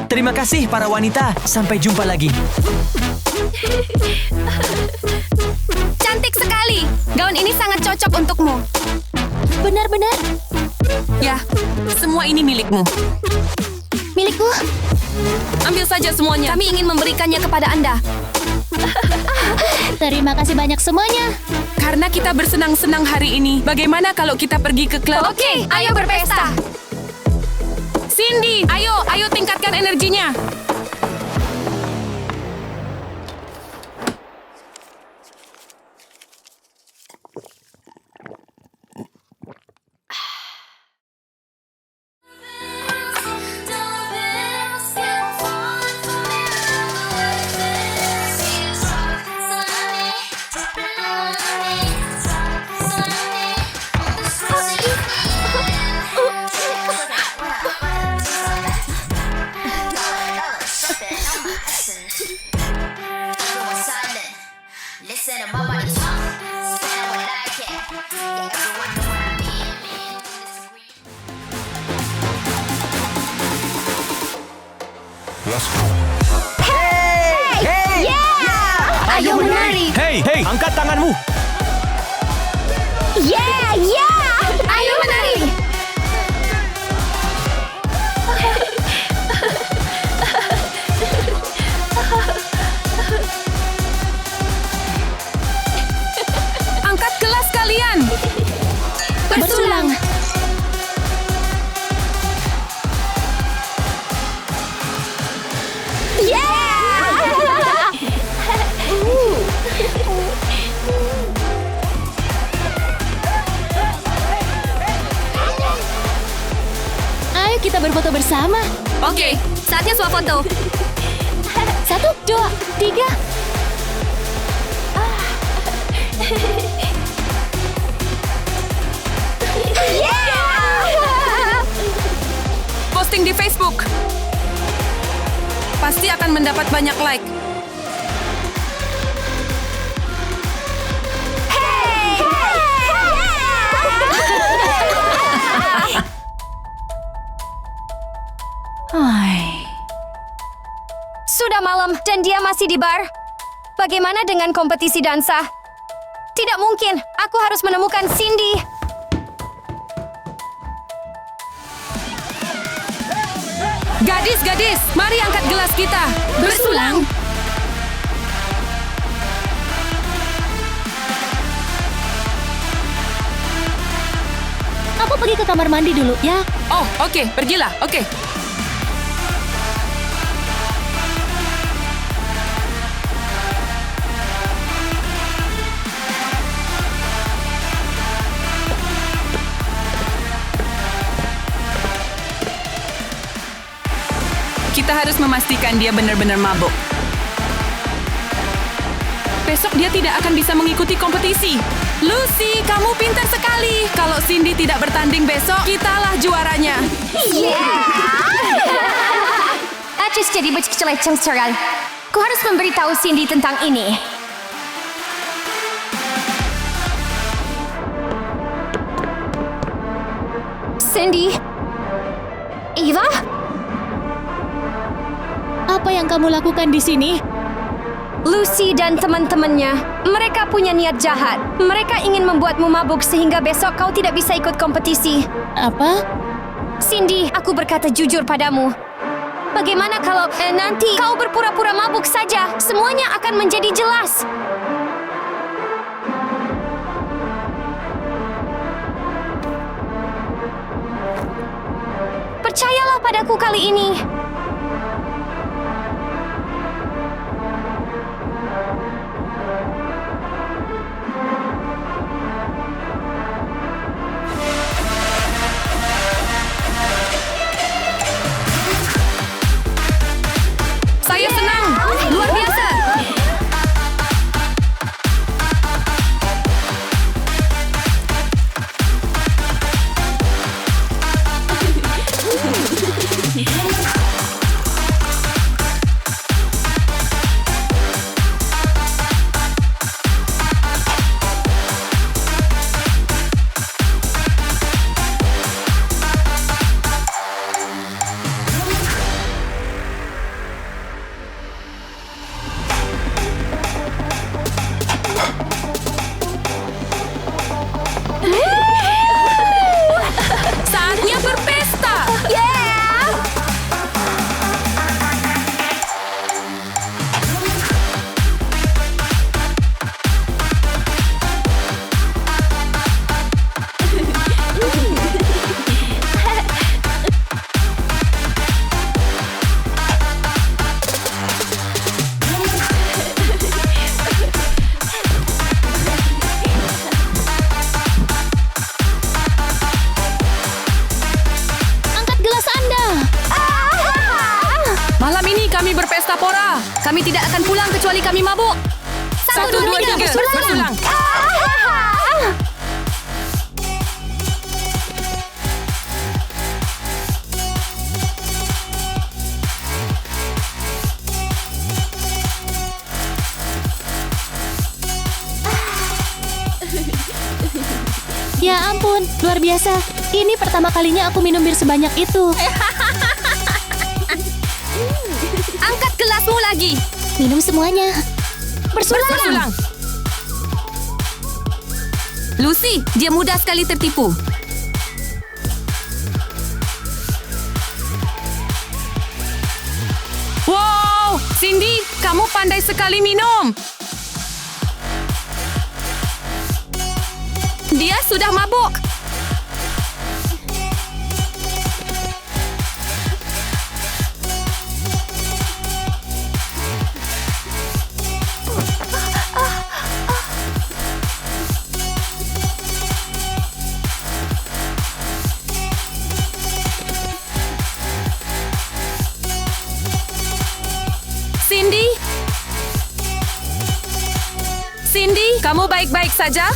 Terima kasih para wanita. Sampai jumpa lagi. Cantik sekali. Gaun ini sangat cocok untukmu. Benar-benar Ya, semua ini milikmu. milikku. Ambil saja semuanya. Kami ingin memberikannya kepada Anda. Terima kasih banyak semuanya. Karena kita bersenang-senang hari ini, bagaimana kalau kita pergi ke klub? Oke, ayo berpesta. Cindy, ayo tingkatkan energinya. Listen to my body talk. Sound like it. kelasku. Ayo menari. Hei, angkat tanganmu. Ayo menari. Angkat kelas kalian. Bersulang. Ayo kita berfoto bersama. Oke, saatnya swafoto. 1, 2, 3. Posting di Facebook. Pasti akan mendapat banyak like. Sudah malam dan dia masih di bar. Bagaimana dengan kompetisi dansa? Tidak mungkin, aku harus menemukan Cindy. Gadis, mari angkat gelas kita. Bersulang. Aku pergi ke kamar mandi dulu ya. Oh, oke, pergilah. Oke. Kita harus memastikan dia benar-benar mabuk. Besok dia tidak akan bisa mengikuti kompetisi. Lucy, kamu pintar sekali. Kalau Cindy tidak bertanding besok, kitalah juaranya. Acis jadi berkeleceng seral. Ku harus memberitahu Cindy tentang ini. Cindy? Eva? Apa yang kamu lakukan di sini? Lucy dan teman-temannya, mereka punya niat jahat. Mereka ingin membuatmu mabuk sehingga besok kau tidak bisa ikut kompetisi. Apa? Cindy, aku berkata jujur padamu. Bagaimana kalau nanti kau berpura-pura mabuk saja? Semuanya akan menjadi jelas. Percayalah padaku kali ini. Saya senang. Luar biasa. Saatnya berpesta. Angkat gelas Anda. Malam ini kami berpesta pora. Kami tidak akan pulang kecuali kami mabuk. 1, 2, 3, bersulang. Ya ampun, luar biasa. Ini pertama kalinya aku minum bir sebanyak itu. Nafasmu lagi. Minum semuanya. Bersulang. Lucy, dia mudah sekali tertipu. Wow, Cindy, kamu pandai sekali minum. Dia sudah mabuk. Cindy, kamu baik-baik saja?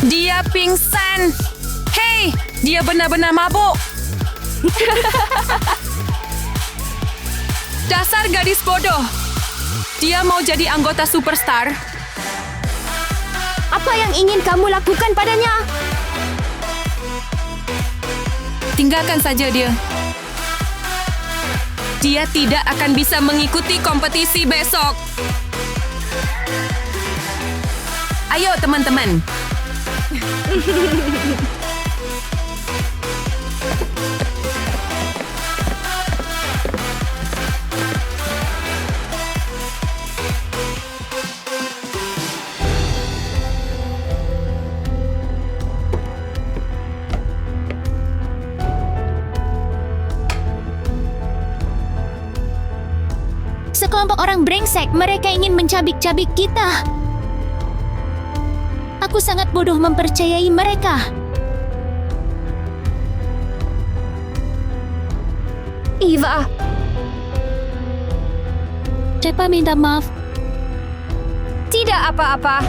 Dia pingsan. Hei, dia benar-benar mabuk. Dasar gadis bodoh. Dia mau jadi anggota superstar. Apa yang ingin kamu lakukan padanya? Tinggalkan saja dia. Dia tidak akan bisa mengikuti kompetisi besok. Ayo teman-teman. Sekelompok orang brengsek, mereka ingin mencabik-cabik kita. Aku sangat bodoh mempercayai mereka. Eva, Cepa minta maaf. tidak apa-apa.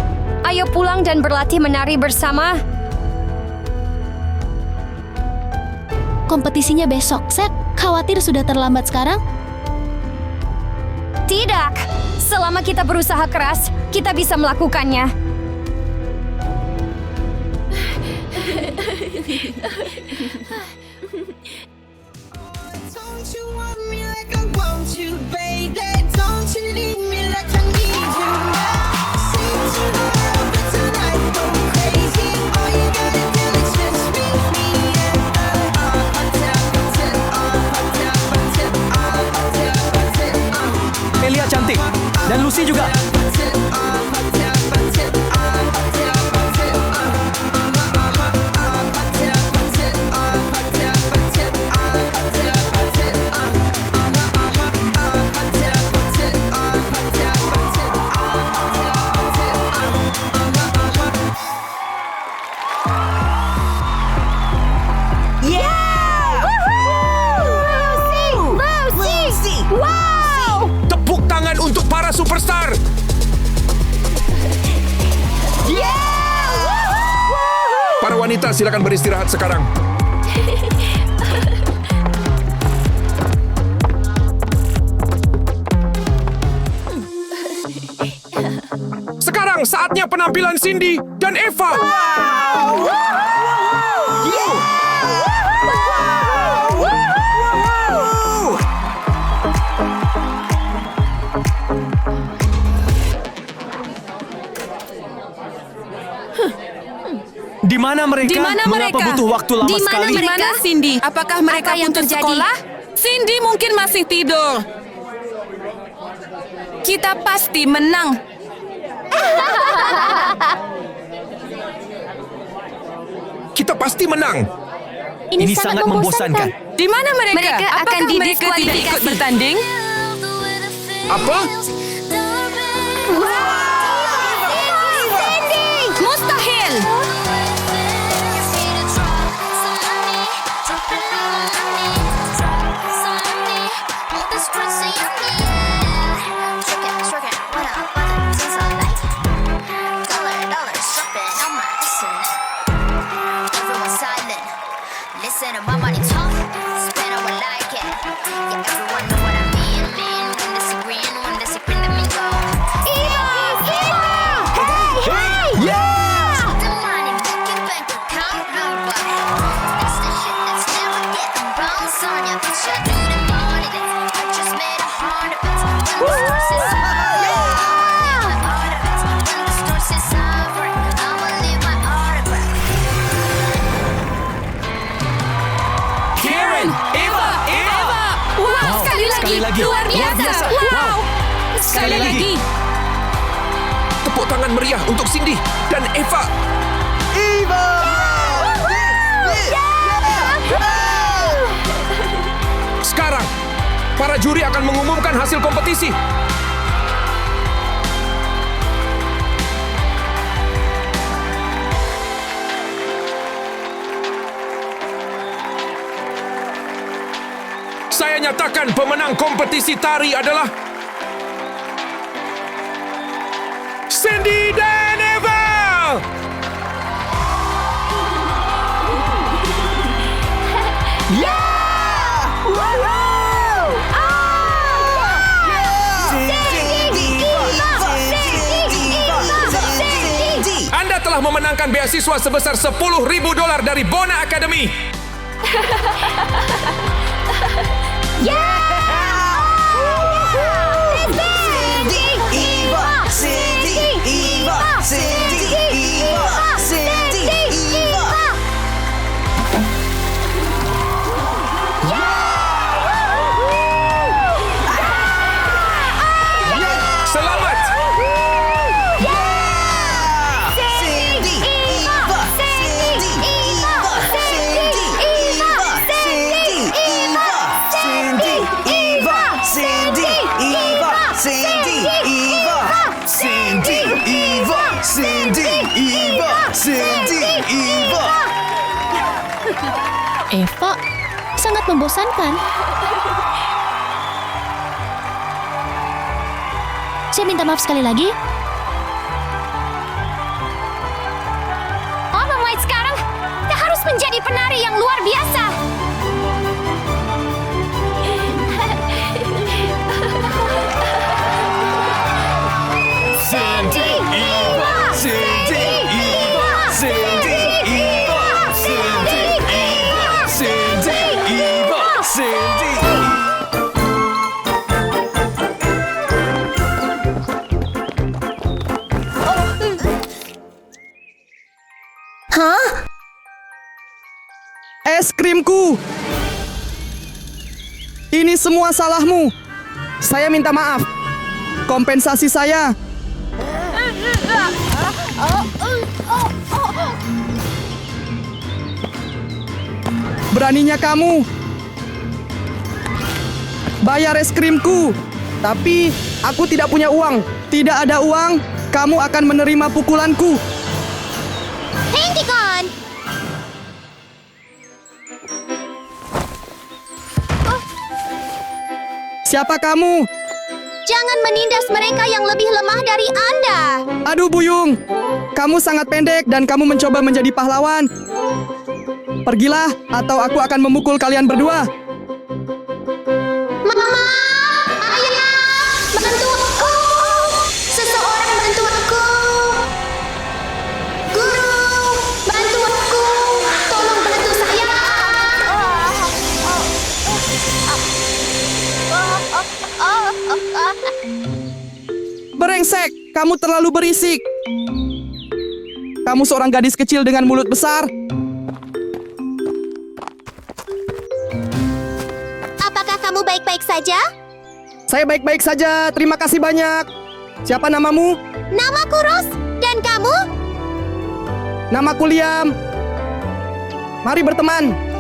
Ayo pulang dan berlatih menari bersama. Kompetisinya besok. Saya khawatir sudah terlambat sekarang. Tidak. Selama kita berusaha keras, kita bisa melakukannya. Don't you want me like I want you, baby? Don't you need me like I need you now? Sing to the world, but tonight go crazy. All you gotta do is just meet me at the Melia cantik. Dan Lucy juga. Tepuk tangan untuk para superstar. Para wanita silakan beristirahat sekarang. Sekarang saatnya penampilan Cindy dan Eva. Di mana mereka? Di mana Mengapa mereka? butuh waktu lama Di mana sekali? Di mana Cindy? Apakah mereka Apa yang putus terjadi? sekolah? Cindy mungkin masih tidur. Kita pasti menang. Kita pasti menang. Ini, Ini sangat membosankan. Di mana mereka? Mereka akan Apakah mereka tidak ikut didiskualifikasi. bertanding? Apa? Mustahil! Listen to my money talk, spend how I like it. Yeah, everyone know what I mean. When disagreeing, sekali lagi. Tepuk tangan meriah untuk Cindy dan Eva. Sekarang, para juri akan mengumumkan hasil kompetisi. Saya nyatakan pemenang kompetisi tari adalah Cindy dan Eva. Anda telah memenangkan beasiswa sebesar $10,000 dari Bona Academy. Selamat. Eva, sangat membosankan. Saya minta maaf sekali lagi. Oh, mulai sekarang, kita harus menjadi penari yang luar biasa. Es krimku. Ini semua salahmu. Saya minta maaf. Kompensasi saya. Beraninya kamu bayar es krimku. Tapi aku tidak punya uang. Tidak ada uang, kamu akan menerima pukulanku. Hentikan! Siapa kamu? Jangan menindas mereka yang lebih lemah dari Anda. Aduh Buyung, kamu sangat pendek dan kamu mencoba menjadi pahlawan. Pergilah atau aku akan memukul kalian berdua. Mama, ayah, bantu aku. Seseorang bantu aku. Guru, bantu aku. Tolong bantu saya. Brengsek, kamu terlalu berisik. Kamu seorang gadis kecil dengan mulut besar. Apakah kamu baik-baik saja? Saya baik-baik saja, terima kasih banyak. Siapa namamu? Namaku Ros, dan kamu? Namaku Liam. Mari berteman.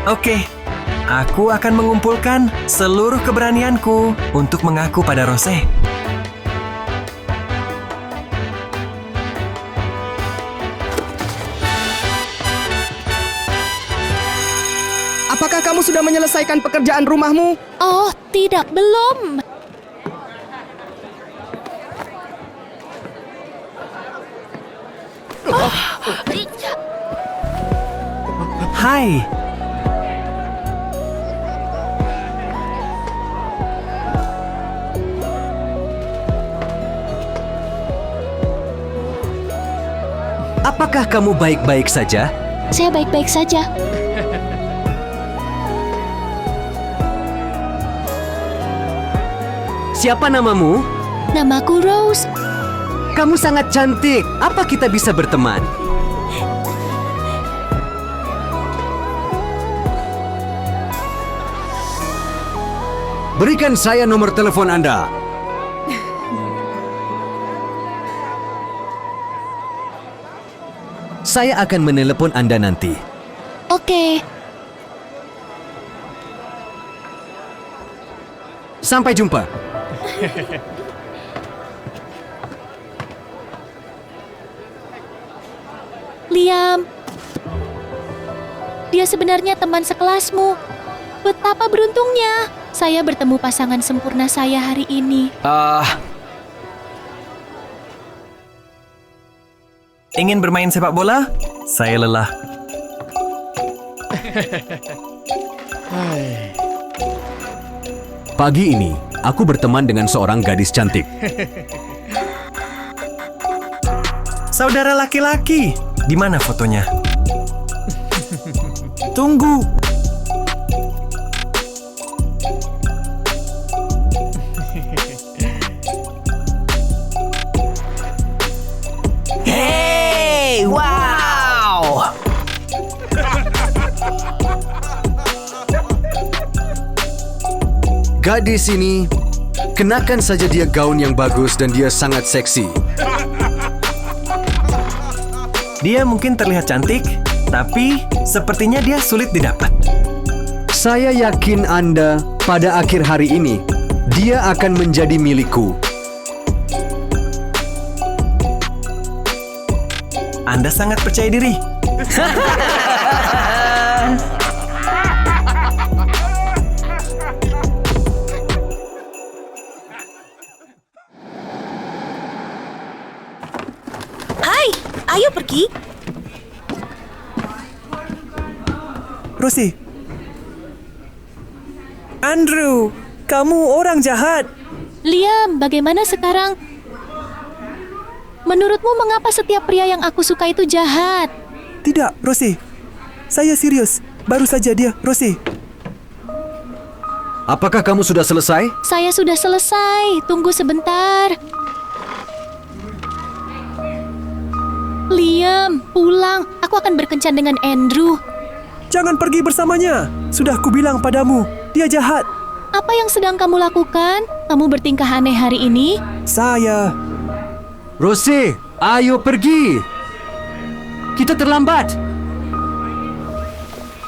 Oke, aku akan mengumpulkan seluruh keberanianku untuk mengaku pada Rose. Apakah kamu sudah menyelesaikan pekerjaan rumahmu? Oh, tidak, belum. Hai, Apakah kamu baik-baik saja? Saya baik-baik saja. Siapa namamu? Namaku Rose. Kamu sangat cantik. Apa kita bisa berteman? Berikan saya nomor telepon Anda. Saya akan menelepon Anda nanti. Oke. Sampai jumpa. Liam. Dia sebenarnya teman sekelasmu. Betapa beruntungnya. Saya bertemu pasangan sempurna saya hari ini. Ingin bermain sepak bola? Saya lelah. Pagi ini, aku berteman dengan seorang gadis cantik. Saudara laki-laki. Di mana fotonya? Tunggu. Hey, wow! Gadis ini, kenakan saja dia gaun yang bagus dan dia sangat seksi. Dia mungkin terlihat cantik, tapi sepertinya dia sulit didapat. Saya yakin Anda pada akhir hari ini, dia akan menjadi milikku. Anda sangat percaya diri. Hai, ayo pergi. Rosie. Andrew, kamu orang jahat. Liam, bagaimana sekarang? Menurutmu mengapa setiap pria yang aku suka itu jahat? Tidak, Rosie. Saya serius. Baru saja dia, Rosie. Apakah kamu sudah selesai? Saya sudah selesai. Tunggu sebentar. Liam, pulang. Aku akan berkencan dengan Andrew. Jangan pergi bersamanya. Sudah kubilang padamu, dia jahat. Apa yang sedang kamu lakukan? Kamu bertingkah aneh hari ini? Saya... Rosie, ayo pergi. Kita terlambat.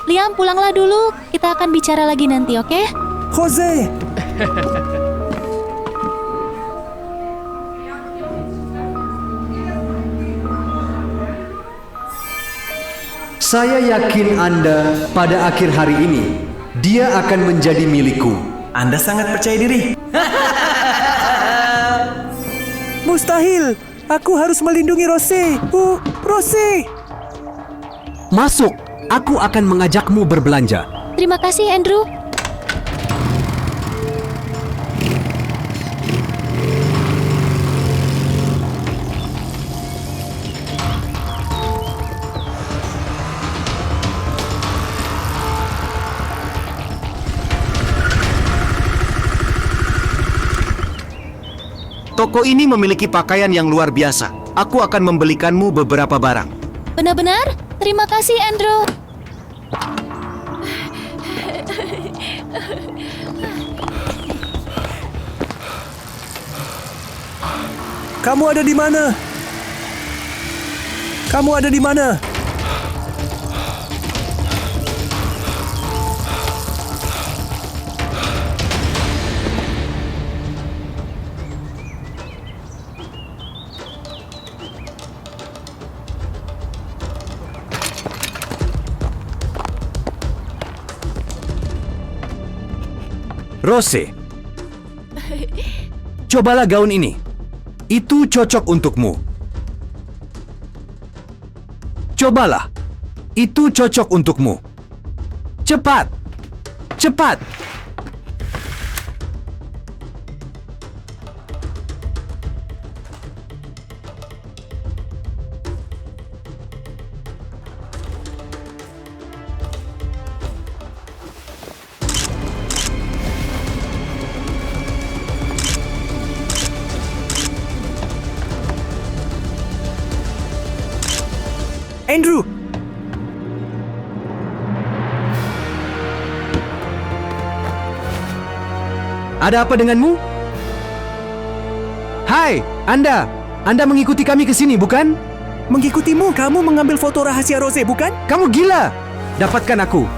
Liam, pulanglah dulu. Kita akan bicara lagi nanti, oke? Jose! Saya yakin Anda pada akhir hari ini, dia akan menjadi milikku. Anda sangat percaya diri. Mustahil. Aku harus melindungi Rosie. Rosie! Masuk, aku akan mengajakmu berbelanja. Terima kasih, Andrew. Toko ini memiliki pakaian yang luar biasa. Aku akan membelikanmu beberapa barang. Benar-benar? Terima kasih, Andrew. Kamu ada di mana? Kamu ada di mana? Rosie, cobalah gaun ini. Itu cocok untukmu. Cobalah. Itu cocok untukmu. Cepat. Cepat. Andrew! Ada apa denganmu? Hai, Anda! Anda mengikuti kami ke sini, bukan? Mengikutimu, kamu mengambil foto rahasia Rose, bukan? Kamu gila! Dapatkan aku.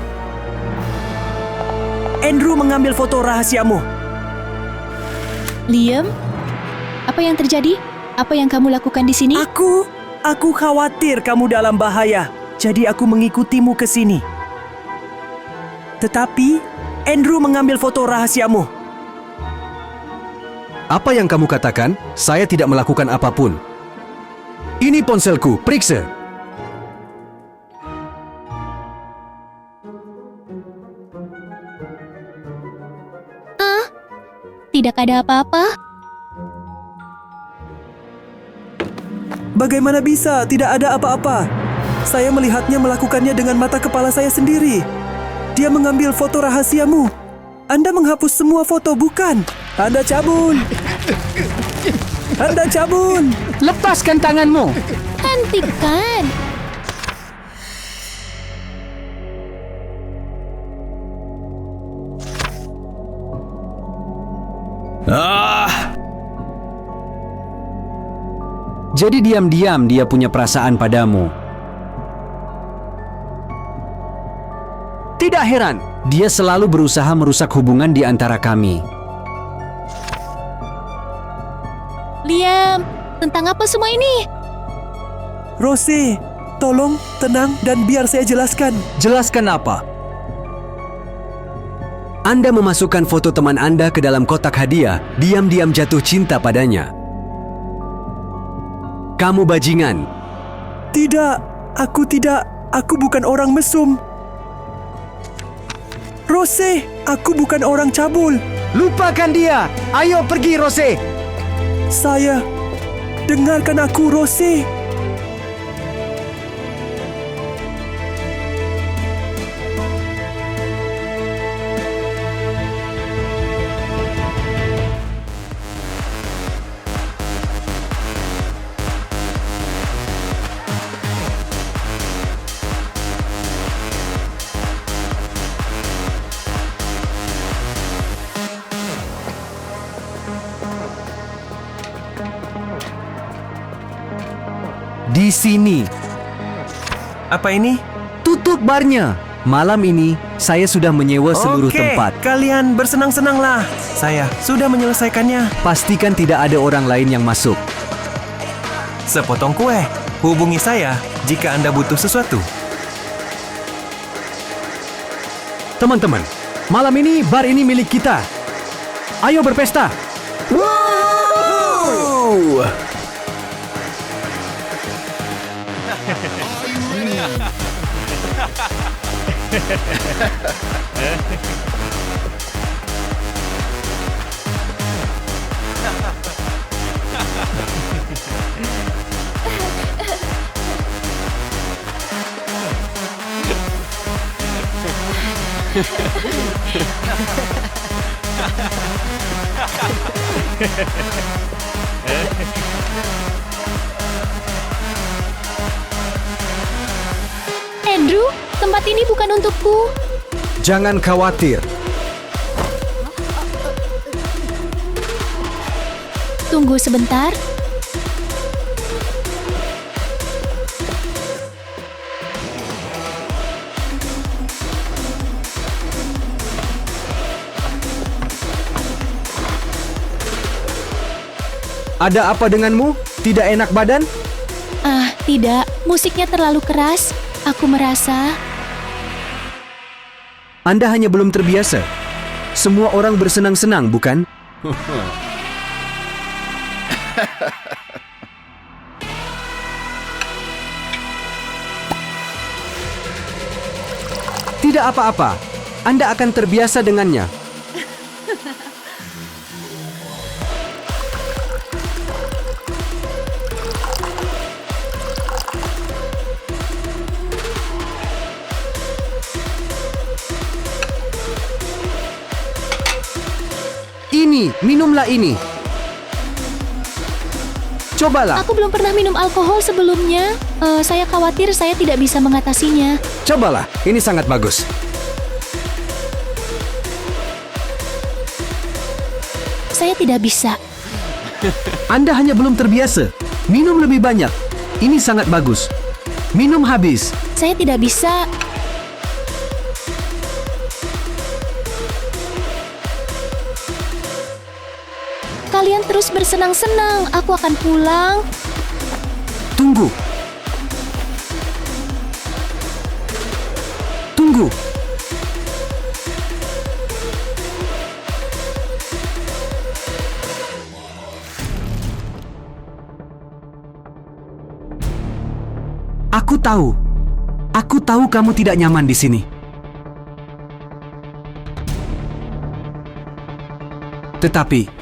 Andrew mengambil foto rahasiamu. Liam, apa yang terjadi? Apa yang kamu lakukan di sini? Aku khawatir kamu dalam bahaya. Jadi aku mengikutimu ke sini. Tetapi, Andrew mengambil foto rahasiamu. Apa yang kamu katakan? Saya tidak melakukan apapun. Ini ponselku, periksa. Tidak ada apa-apa? Bagaimana bisa tidak ada apa-apa? Saya melihatnya melakukannya dengan mata kepala saya sendiri. Dia mengambil foto rahasiamu. Anda menghapus semua foto, bukan? Anda cabul! Anda cabul! Lepaskan tanganmu. Hentikan! Jadi diam-diam dia punya perasaan padamu. Tidak heran, dia selalu berusaha merusak hubungan di antara kami. Liam, tentang apa semua ini? Rose, tolong tenang dan biar saya jelaskan. Jelaskan apa? Anda memasukkan foto teman Anda ke dalam kotak hadiah, diam-diam jatuh cinta padanya. Kamu bajingan. Tidak, aku bukan orang mesum. Rose, aku bukan orang cabul. Lupakan dia. Ayo pergi, Rose. Saya, dengarkan aku, Rose. Di sini. Apa ini? Tutup barnya. Malam ini, saya sudah menyewa seluruh tempat. Kalian bersenang-senanglah. Saya sudah menyelesaikannya. Pastikan tidak ada orang lain yang masuk. Sepotong kue. Hubungi saya jika Anda butuh sesuatu. Teman-teman, malam ini bar ini milik kita. Ayo berpesta. Wow! Andrew, tempat ini bukan untukku. Jangan khawatir. Tunggu sebentar. Ada apa denganmu? Tidak enak badan? Ah, tidak. Musiknya terlalu keras. Aku merasa... Anda hanya belum terbiasa. Semua orang bersenang-senang, bukan? Tidak apa-apa. Anda akan terbiasa dengannya. Ini, minumlah ini. Cobalah. Aku belum pernah minum alkohol sebelumnya. Saya khawatir saya tidak bisa mengatasinya. Cobalah. Ini sangat bagus. Saya tidak bisa. Anda hanya belum terbiasa. Minum lebih banyak. Ini sangat bagus. Minum habis. Saya tidak bisa. Kalian terus bersenang-senang. Aku akan pulang. Tunggu. Tunggu. Aku tahu. Aku tahu kamu tidak nyaman di sini. Tetapi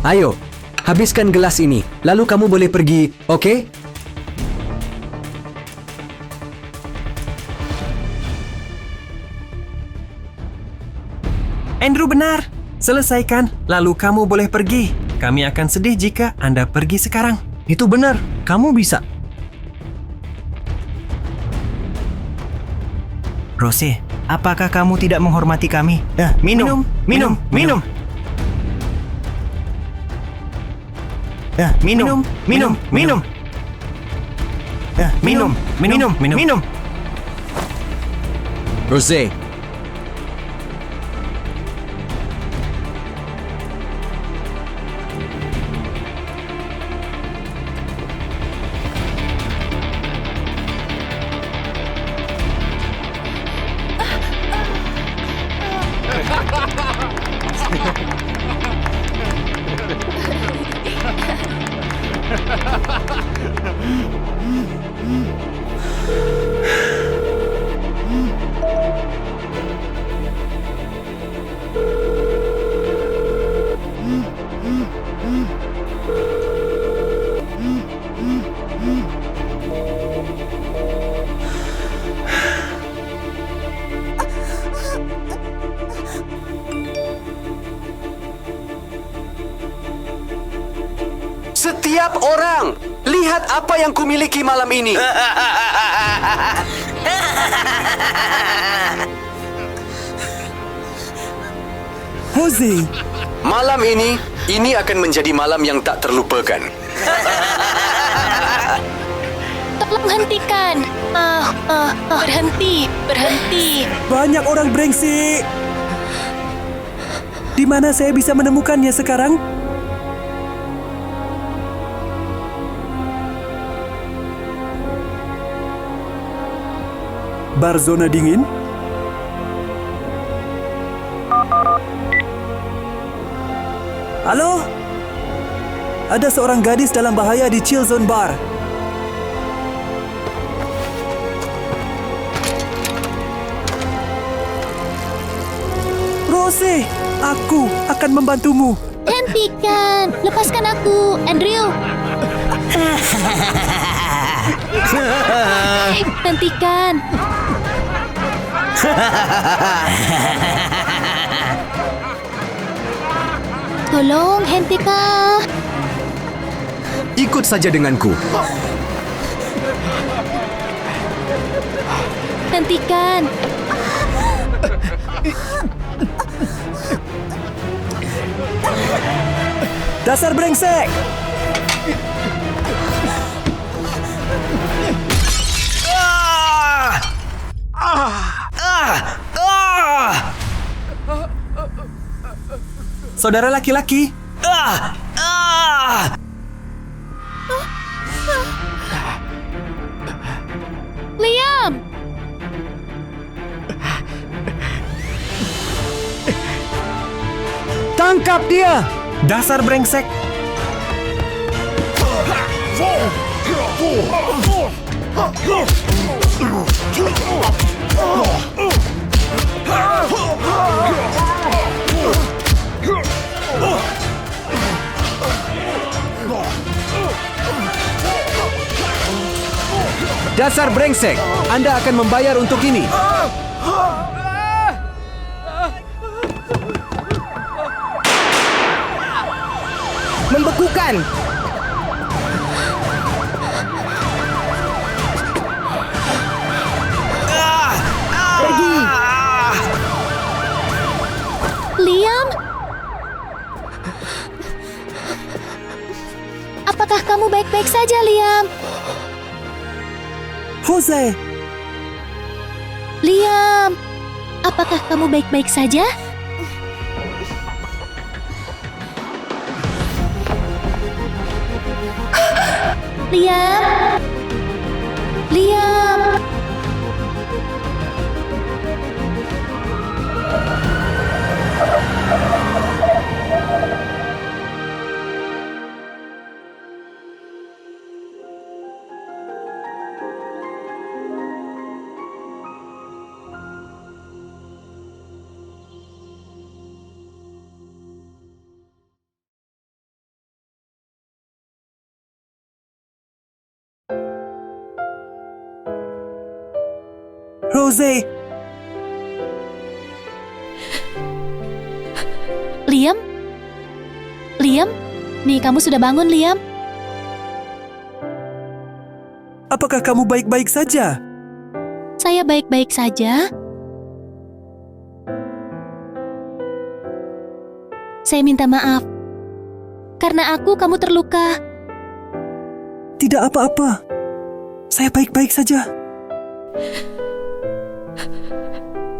ayo, habiskan gelas ini. Lalu kamu boleh pergi, oke? Andrew benar. Selesaikan, lalu kamu boleh pergi. Kami akan sedih jika Anda pergi sekarang. Itu benar. Kamu bisa. Rose, apakah kamu tidak menghormati kami? Minum. Minum. Minum. Minum. Rose. Setiap orang, lihat apa yang kumiliki malam ini. Jose, Malam ini akan menjadi malam yang tak terlupakan. Tolong hentikan. Berhenti. banyak orang brengsek. Di mana saya bisa menemukannya sekarang? Bar zona dingin? Halo? Ada seorang gadis dalam bahaya di Chill Zone Bar. Rose, aku akan membantumu. Hentikan. Lepaskan aku, Andrew. Hentikan. Tolong, hentikan. Ikut saja denganku. Hentikan. Dasar brengsek! Saudara laki-laki. Liam. Tangkap dia! Dasar brengsek! Dasar brengsek, Anda akan membayar untuk ini. membekukan. Pergi. Liam? Apakah kamu baik-baik saja, Liam? Jose, Liam, apakah kamu baik-baik saja? Liam? Liam? Rose, Liam? Liam? Nih, kamu sudah bangun, Liam? apakah kamu baik-baik saja? Saya baik-baik saja. Saya minta maaf. Karena kamu terluka. Tidak apa-apa. Saya baik-baik saja.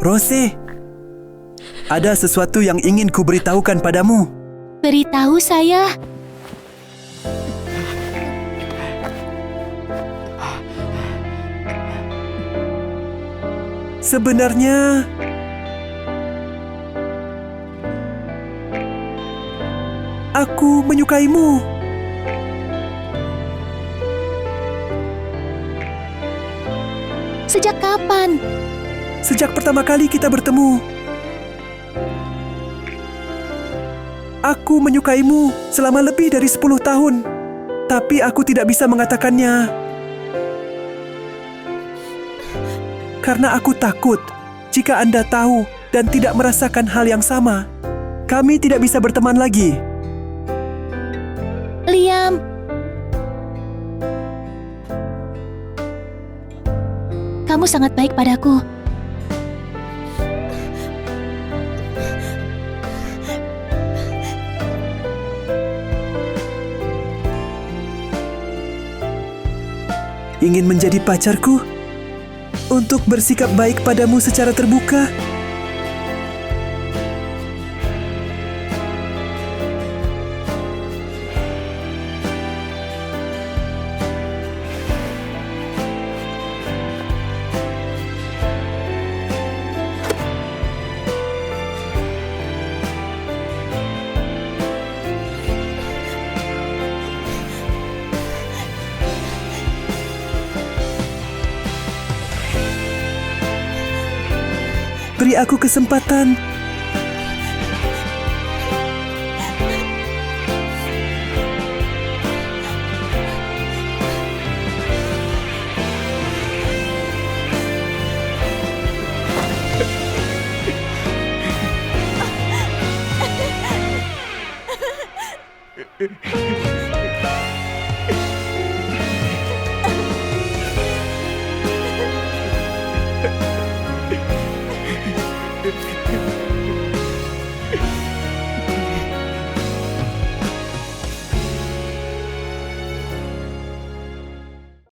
Rose, ada sesuatu yang ingin ku beritahukan padamu. Beritahu saya. Sebenarnya, aku menyukaimu. Sejak kapan? Sejak pertama kali kita bertemu. Aku menyukaimu selama lebih dari 10 tahun. Tapi aku tidak bisa mengatakannya. Karena aku takut jika Anda tahu dan tidak merasakan hal yang sama, kami tidak bisa berteman lagi. Liam. Kamu sangat baik padaku. Ingin menjadi pacarku? Untuk bersikap baik padamu secara terbuka? Beri aku kesempatan